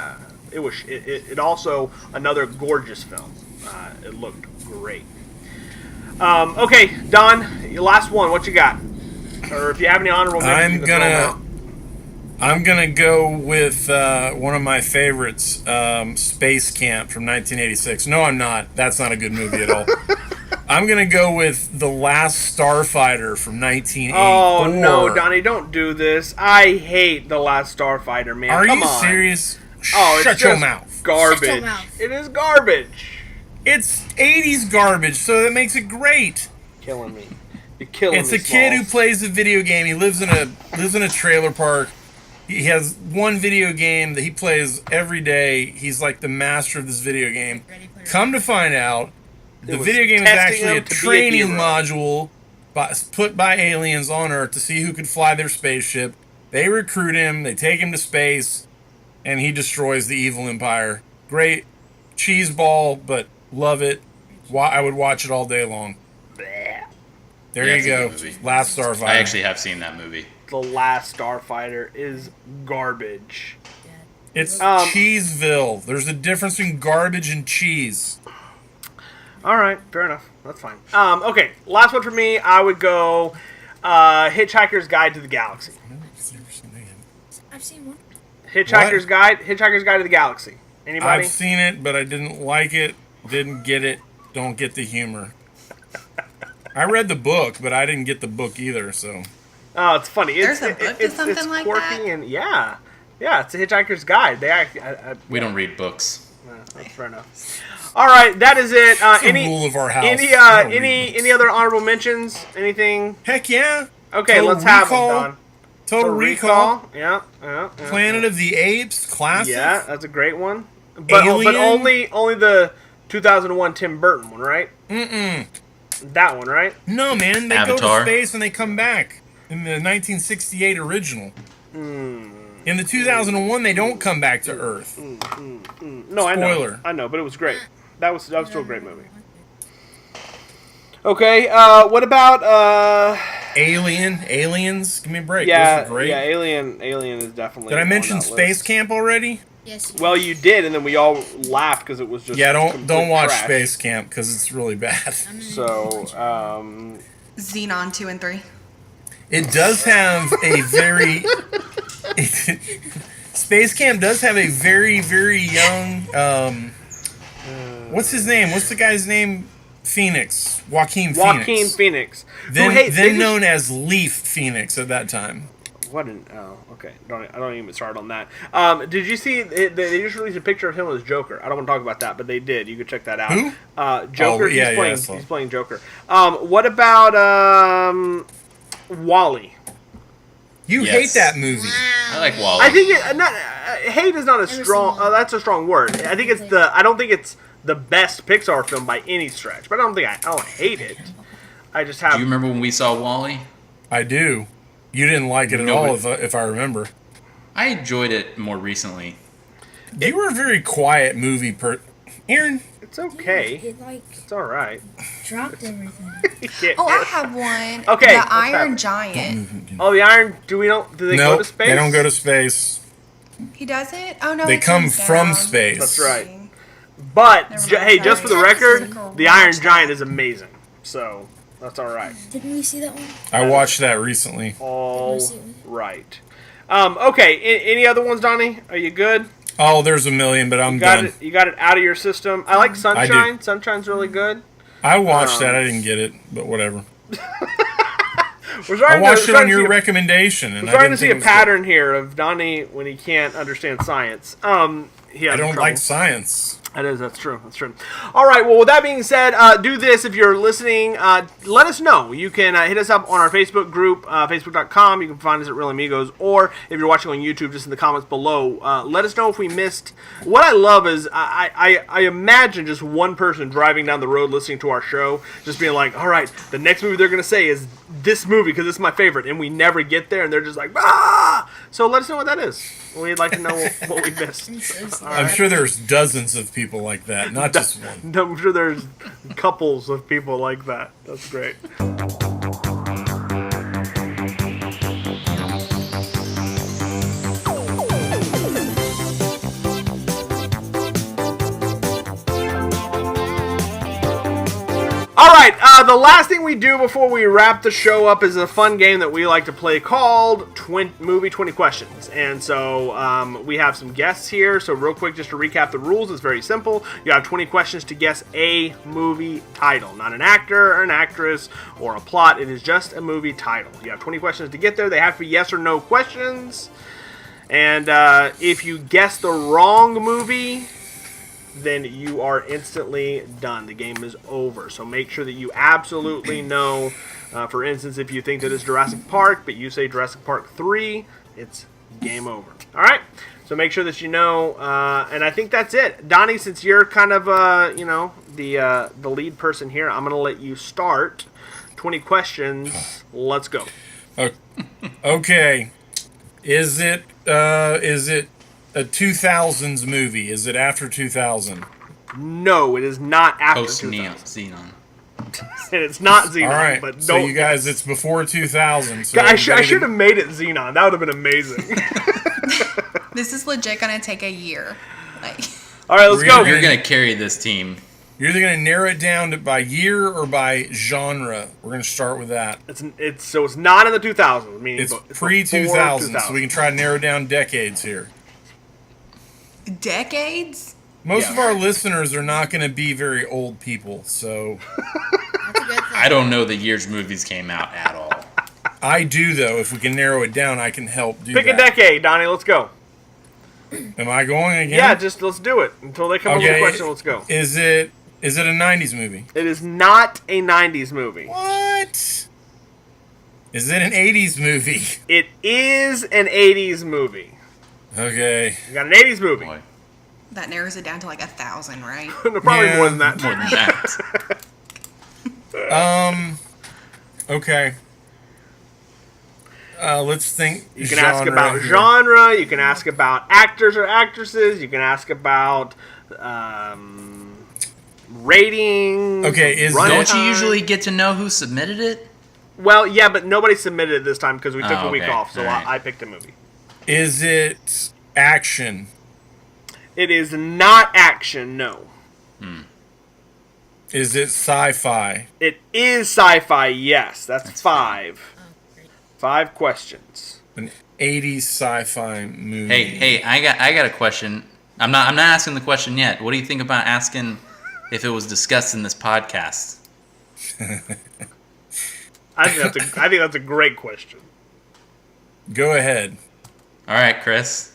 it was. It also another gorgeous film. It looked great. Okay, Don, your last one. What you got? Or if you have any honorable mentions, you can throw them out. I'm gonna go with one of my favorites, Space Camp from 1986. No, I'm not. That's not a good movie at all. I'm gonna go with The Last Starfighter from 1984. Oh no, Donnie, don't do this. I hate The Last Starfighter, man. Are Come you on. serious? Oh, it's Shut your just mouth. Garbage. Shut your mouth. It is garbage. It's 80s garbage, so that makes it great. Killing me. You're killing It's me. a kid who Smalls. plays a video game. He lives in a trailer park. He has one video game that he plays every day. He's like the master of this video game. Come to find out, the was video game is testing actually him a to be a training hero. module put by aliens on Earth to see who could fly their spaceship. They recruit him. They take him to space, and he destroys the evil empire. Great cheese ball, but love it. I would watch it all day long. Bleh. There Yeah, you it's a go. good movie. Last Starfighter. I actually have seen that movie. The Last Starfighter is garbage. It's Um, Cheeseville. There's a difference between garbage and cheese. All right, fair enough. That's fine. Okay, last one for me. I would go Hitchhiker's Guide to the Galaxy. I've seen one. Hitchhiker's Guide to the Galaxy. Anybody? I've seen it, but I didn't like it. Didn't get it. Don't get the humor. I read the book, but I didn't get the book either. So Oh, it's funny. There's a book to something it's like quirky that? and yeah, it's a Hitchhiker's Guide. They actually, We don't read books. that's fair enough. All right, that is it. the Any rule of our house. any I don't read books. any other honorable mentions? Anything? Heck yeah! Okay, Total let's have Recall. them, Don. Total Recall. Yeah. Planet of the Apes. Classic. Yeah, that's a great one. But Alien. only the 2001 Tim Burton one, right? Mm-mm. That one, right? No, man. They go Avatar. to space and they come back. In the 1968 original. Hmm. In the 2001, they don't come back to Earth. No, Spoiler. I know, but it was great. That was still a great movie. Okay, what about Aliens. Give me a break. yeah, Those are great. yeah, Alien is definitely. Did I on mention that Space list. Camp already? Yes. Well, you did, and then we all laughed because it was just Yeah, don't complete watch trash. Space Camp because it's really bad. So, Xenon 2 and 3. It does have a very Space Camp does have a very young what's his name? What's the guy's name? Phoenix. Joaquin Phoenix. Then, Who, hey, they just- known as Leaf Phoenix at that time. What an okay. I don't even start on that. Did you see they just released a picture of him as Joker? I don't want to talk about that, but they did. You could check that out. Who? Joker. Oh, yeah, I he's saw. playing Joker. What about Wally? You Yes. hate that movie. I like Wally. I think hate is not a Never strong. seen one. That's a strong word. I think it's I don't think it's the best Pixar film by any stretch, but I don't hate it. I just have. Do you remember when we saw Wally? I do. You didn't like it at No, all, but- if I remember. I enjoyed it more recently. You were a very quiet movie Aaron, It's okay. It like It's all right. dropped everything. You can't Oh, hear I it. have one. Okay, The what's Iron happening? Giant. Oh, the Iron. Do they go to Nope, space? they don't go to space. He doesn't? Oh, no. They he come comes from down. space. That's right. But Never ju- mind, hey, sorry. just for the That's record, pretty cool. the Iron Watch that. Giant is amazing. So that's all right. Didn't we see that one? I watched that recently. All see it. right. Okay. Any other ones, Donnie? Are you good? Oh, there's a million, but I'm You got done. it. You got it out of your system. I like Sunshine. Sunshine's really good. I watched that. I didn't get it, but whatever. We're I starting watched to, it we're on your starting to see a- recommendation, and we're I starting to didn't see think a it was pattern here of Donnie when he can't understand science. He has good. I don't trouble. like science. That's true. All right, well, with that being said, do this if you're listening. Let us know. You can hit us up on our Facebook group, facebook.com. You can find us at Real Amigos. Or if you're watching on YouTube, just in the comments below, let us know if we missed. What I love is I imagine just one person driving down the road listening to our show, just being like, all right, the next movie they're going to say is this movie because it's my favorite. And we never get there, and they're just like, ah! So let us know what that is. We'd like to know what we missed. I'm sure there's dozens of people like that, not just one. I'm sure there's couples of people like that. That's great. All right, the last thing we do before we wrap the show up is a fun game that we like to play called Movie 20 Questions. And so we have some guests here. So real quick, just to recap the rules, it's very simple. You have 20 questions to guess a movie title. Not an actor or an actress or a plot. It is just a movie title. You have 20 questions to get there. They have to be yes or no questions. And if you guess the wrong movie, then you are instantly done. The game is over. So make sure that you absolutely know. For instance, if you think that it's Jurassic Park, but you say Jurassic Park 3, it's game over. All right? So make sure that you know. And I think that's it. Donnie, since you're kind of, the lead person here, I'm going to let you start. 20 questions. Let's go. Okay. Is it a 2000s movie? Is it after 2000? No, it is not after Post 2000. Xenon. And it's not Xenon, All right. but So don't. you guys, it's before 2000. So I should have made it Xenon. That would have been amazing. This is legit going to take a year. Like, All right, let's go. You're gonna carry this team. You're either going to narrow it down by year or by genre. We're going to start with that. It's not in the 2000s. Meaning It's before pre-2000, so we can try to narrow down decades here. decades? Most of our listeners are not going to be very old people, so That's a good thing. I don't know the years movies came out at all. I do, though. If we can narrow it down, I can help do Pick that. a decade, Donnie. Let's go. Am I going again? Yeah, just let's do it until they come up with a Okay. question. Let's go. Is it a 90s movie? It is not a 90s movie. What? Is it an 80s movie? It is an 80s movie. Okay. You got an 80s movie. Boy, That narrows it down to like 1,000, right? Probably Yeah. more than that. more than that. Okay. Let's think. You can ask genre about here. genre. You can ask about actors or actresses. You can ask about rating. Okay, is run Don't time. you usually get to know who submitted it? Well, yeah, but nobody submitted it this time because we took Oh, a week okay. off, so All right. I picked a movie. Is it action? It is not action, no. Is it sci-fi? It is sci-fi, yes. That's 5. 5 questions. An 80s sci-fi movie. Hey, I got a question. I'm not asking the question yet. What do you think about asking if it was discussed in this podcast? I think that's a great question. Go ahead. All right, Chris.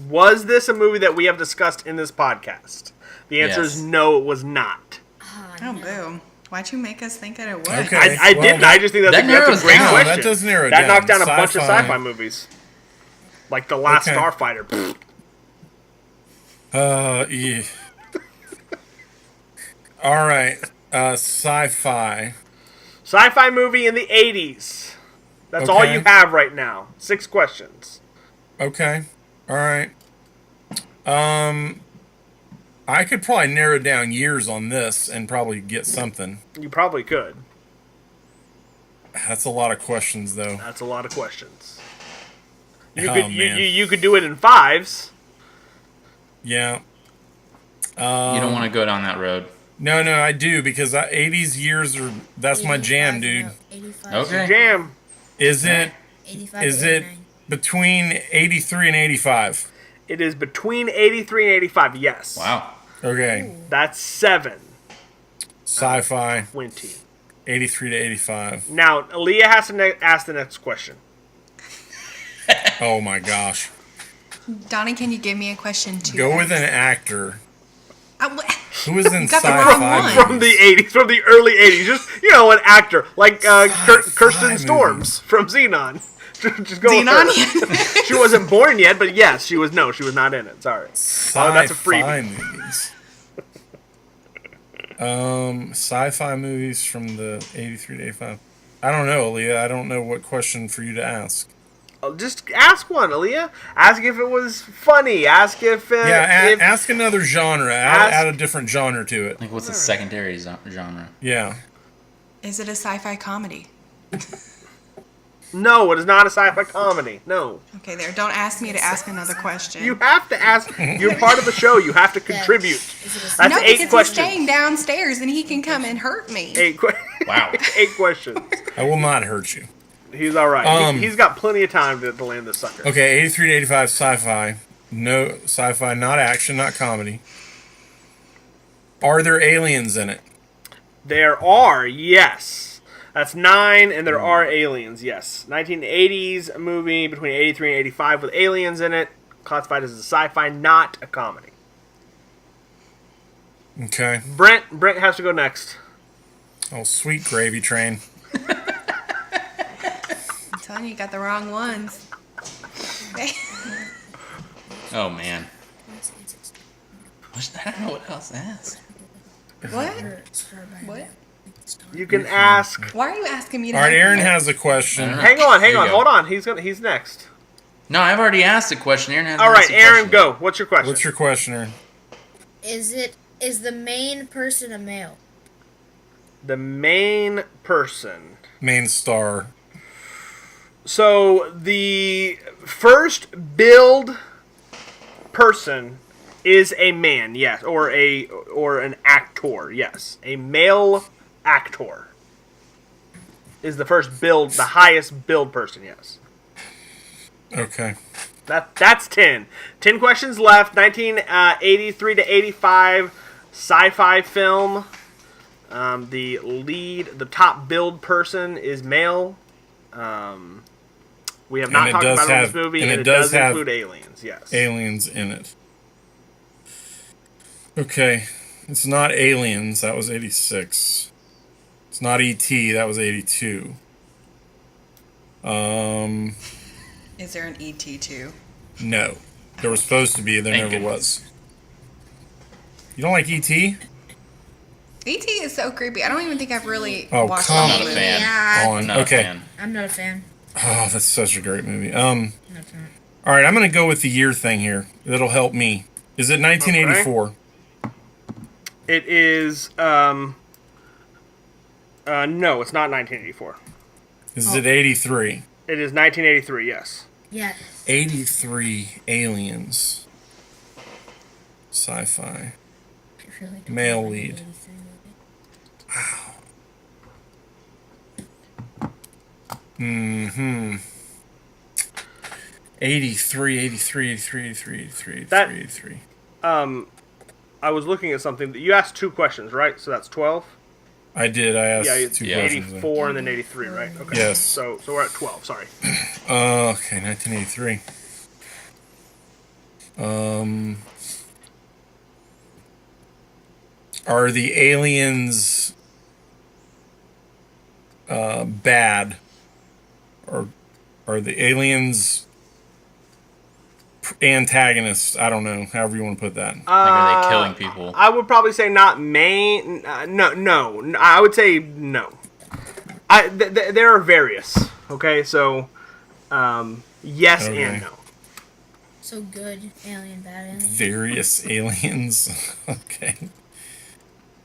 Was this a movie that we have discussed in this podcast? The answer Yes. is no, it was not. Oh, boo. Why'd you make us think that it was? Okay. I well, didn't. I just think that that's narrows a great down. question. That does narrow it That down. knocked down a bunch of Sci-fi. sci-fi movies. Like The Last Okay. Starfighter. Pfft. Yeah. All right. Sci-fi. Sci-fi movie in the 80s. That's all Okay. you have right now. 6 questions. Okay. All right. I could probably narrow down years on this and probably get something. You probably could. That's a lot of questions, though. That's a lot of questions. Man. You could do it in 5s. Yeah. You don't want to go down that road. No, I do, because 80s years are, that's my jam, dude. 85. Okay. Jam. Is it 85 is to it 89. between 83 and 85? It is between 83 and 85. Yes. Wow. Okay. That's 7. Sci-fi, 20. 83 to 85. Now, Aaliyah has to ask the next question. Oh my gosh. Donnie, can you give me a question too? Go with an actor. Who is in You got the wrong sci-fi one. From the 80s, from the early 80s. Just, an actor. Like Kirsten movies. Storms from Xenon. Just go with Xenon? her. She wasn't born yet, but yes, she was not in it. Sorry. Oh, that's a Sci-fi freebie. movies. Sci-fi movies from the 83 to 85. I don't know, Aaliyah. I don't know what question for you to ask. Just ask one, Aaliyah. Ask if it was funny. Ask if... Ask another genre. Add a different genre to it. Like, what's the secondary genre? Yeah. Is it a sci-fi comedy? No, it is not a sci-fi comedy. No. Okay, there. Don't ask me to ask another question. You have to ask. You're part of the show. You have to contribute. Is it a That's no, 8 because questions. he's staying downstairs and he can come and hurt me. 8 Wow. 8 questions. I will not hurt you. He's all right. He's got plenty of time to land this sucker. Okay, 83 to 85 sci-fi. No sci-fi, not action, not comedy. Are there aliens in it? There are, yes. That's 9, and there are aliens, yes. 1980s movie between 83 and 85 with aliens in it. Classified as a sci-fi, not a comedy. Okay. Brent has to go next. Oh, sweet gravy train. I'm telling you, you got the wrong ones. Okay. Oh, man. I don't know what else to ask. What? What? You can ask. Why are you asking me to All right, help Aaron you? has a question. Hang on, There you go. hold on. He's next. No, I've already asked a question. Aaron hasn't All right, asked a Aaron, question. go. What's your question? What's your question, Aaron? Is the main person a male? The main person. Main star. So the first build person is a man, yes, or an actor, yes, a male actor is the first build, the highest build person, yes. Okay. That's 10. 10 questions left. 1983 to 85 sci-fi film. The top build person is male. We have not it talked does about it in have- this movie, and and it it does does have include aliens, yes. Aliens in it. Okay. It's not Aliens. That was 86. It's not E.T. That was 82. Is there an ET too? No. There was supposed to be. There Thank never goodness. was. You don't like E.T.? ET is so creepy. I don't even think I've really Oh, watched come the I'm not a movie. fan. Yeah, On. Not a Okay. fan. I'm not a fan. Oh, that's such a great movie. Not a fan. All right, I'm going to go with the year thing here. That'll help me. Is it 1984? It is, no, it's not 1984. Is it 83? It is 1983, yes. Yes. 83 Aliens. Sci-fi. I really don't Male know lead. anything. 83. That- I was looking at something. You asked 2 questions, right? So that's 12? I did. I asked Yeah, it's 2 yeah. questions. 84 and then 83, right? Okay. Yes. So we're at 12, sorry. Okay, 1983. Are the aliens bad? Or are the aliens antagonists? I don't know. However you want to put that. Like, are they killing people? I would probably say not main. No. I would say no. There are various. Okay, so yes Okay. and no. So good. Alien, bad alien. Various aliens. Okay.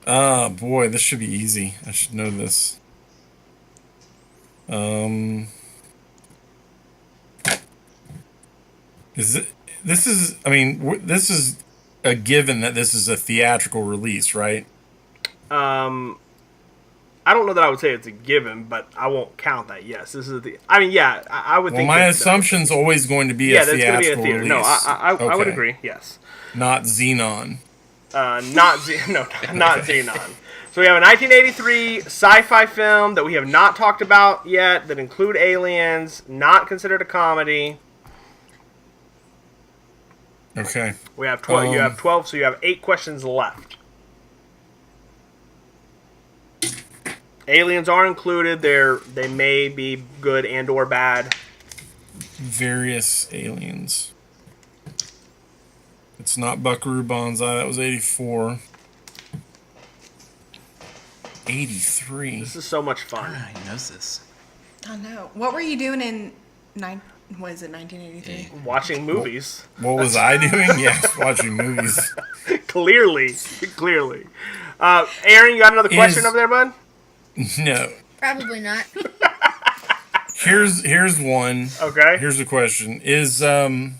Oh boy, this should be easy. I should know this. Is it? This is. I mean, this is a given that this is a theatrical release, right? I don't know that I would say it's a given, but I won't count that. Yes, this is the. I mean, yeah, I would Well, think. my that, assumption's always going to be a that's going to be a theatrical theater. release. No, I would Okay. agree. Yes. Not Xenon. Not not Xenon. So we have a 1983 sci-fi film that we have not talked about yet that include aliens, not considered a comedy. Okay. We have 12. You have 12, so you have 8 questions left. Aliens are included. They may be good and or bad. Various aliens. It's not Buckaroo Banzai. That was 84. 83. This is so much fun. He knows this. I know. What were you doing in 1983? Watching movies. What was I doing? Yes, watching movies. Clearly. Aaron, you got another question over there, bud? No. Probably not. Here's one. Okay. Here's a question. Is aliens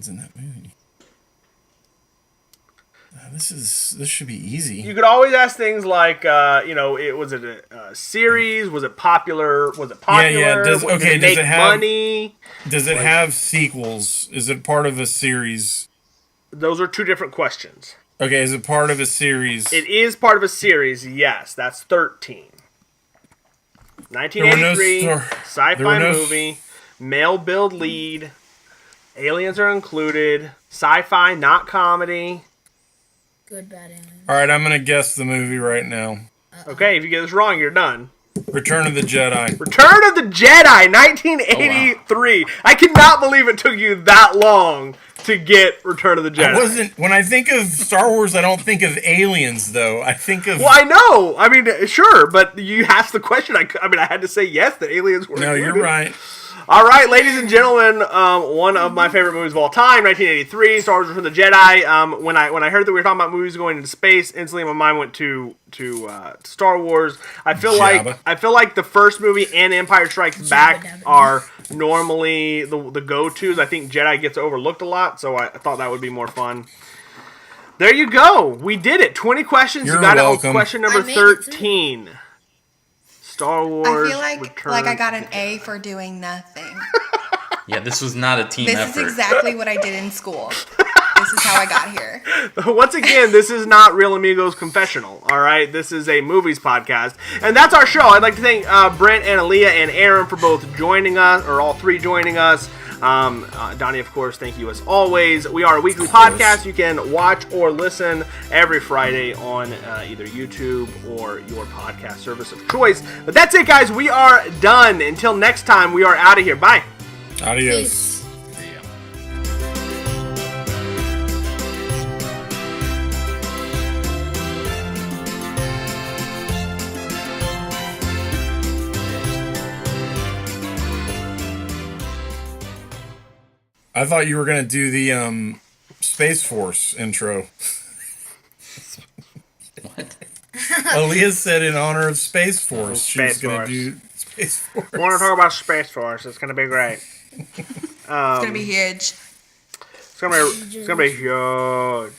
in that movie? This should be easy. You could always ask things like, was it a series? Was it popular? Was it popular? Yeah. Does it make it have money? Does it have sequels? Is it part of a series? Those are 2 different questions. Okay, is it part of a series? It is part of a series, yes. That's 13. 1983, sci-fi movie, male build lead, aliens are included, sci-fi, not comedy. Good, bad alien. All right, I'm gonna guess the movie right now. Okay, if you get this wrong, you're done. Return of the Jedi. Return of the Jedi, 1983. I cannot believe it took you that long to get Return of the Jedi. When I think of Star Wars, I don't think of aliens, though. I think of... Well, I know. I mean, sure, but you asked the question. I had to say yes, the aliens were No, included. you're right. All right, ladies and gentlemen, one of my favorite movies of all time, 1983, Star Wars: Return of the Jedi. When I heard that we were talking about movies going into space, instantly my mind went to Star Wars. I feel like the first movie and Empire Strikes Back are normally the go-tos. I think Jedi gets overlooked a lot, so I thought that would be more fun. There you go. We did it. 20 questions. You're you got welcome. it on question number I made it 13. Star Wars. I feel Return like I got to an the A Jedi. for doing nothing. Yeah, this was not a team This effort. is exactly what I did in school. This is how I got here. Once again, this is not Real Amigos Confessional, all right? This is a movies podcast. And that's our show. I'd like to thank Brent and Aaliyah and Aaron for both joining us, or all 3 joining us. Donnie, of course, thank you as always. We are a weekly podcast. You can watch or listen every Friday on either YouTube or your podcast service of choice. But that's it, guys. We are done. Until next time, we are out of here. Bye. Adios. Peace. There you go. I thought you were going to do the Space Force intro. What? Aaliyah said in honor of Space Force, Space she's going Force. to do Space Force. I want to talk about Space Force. It's going to be great. It's gonna be huge. It's gonna be huge.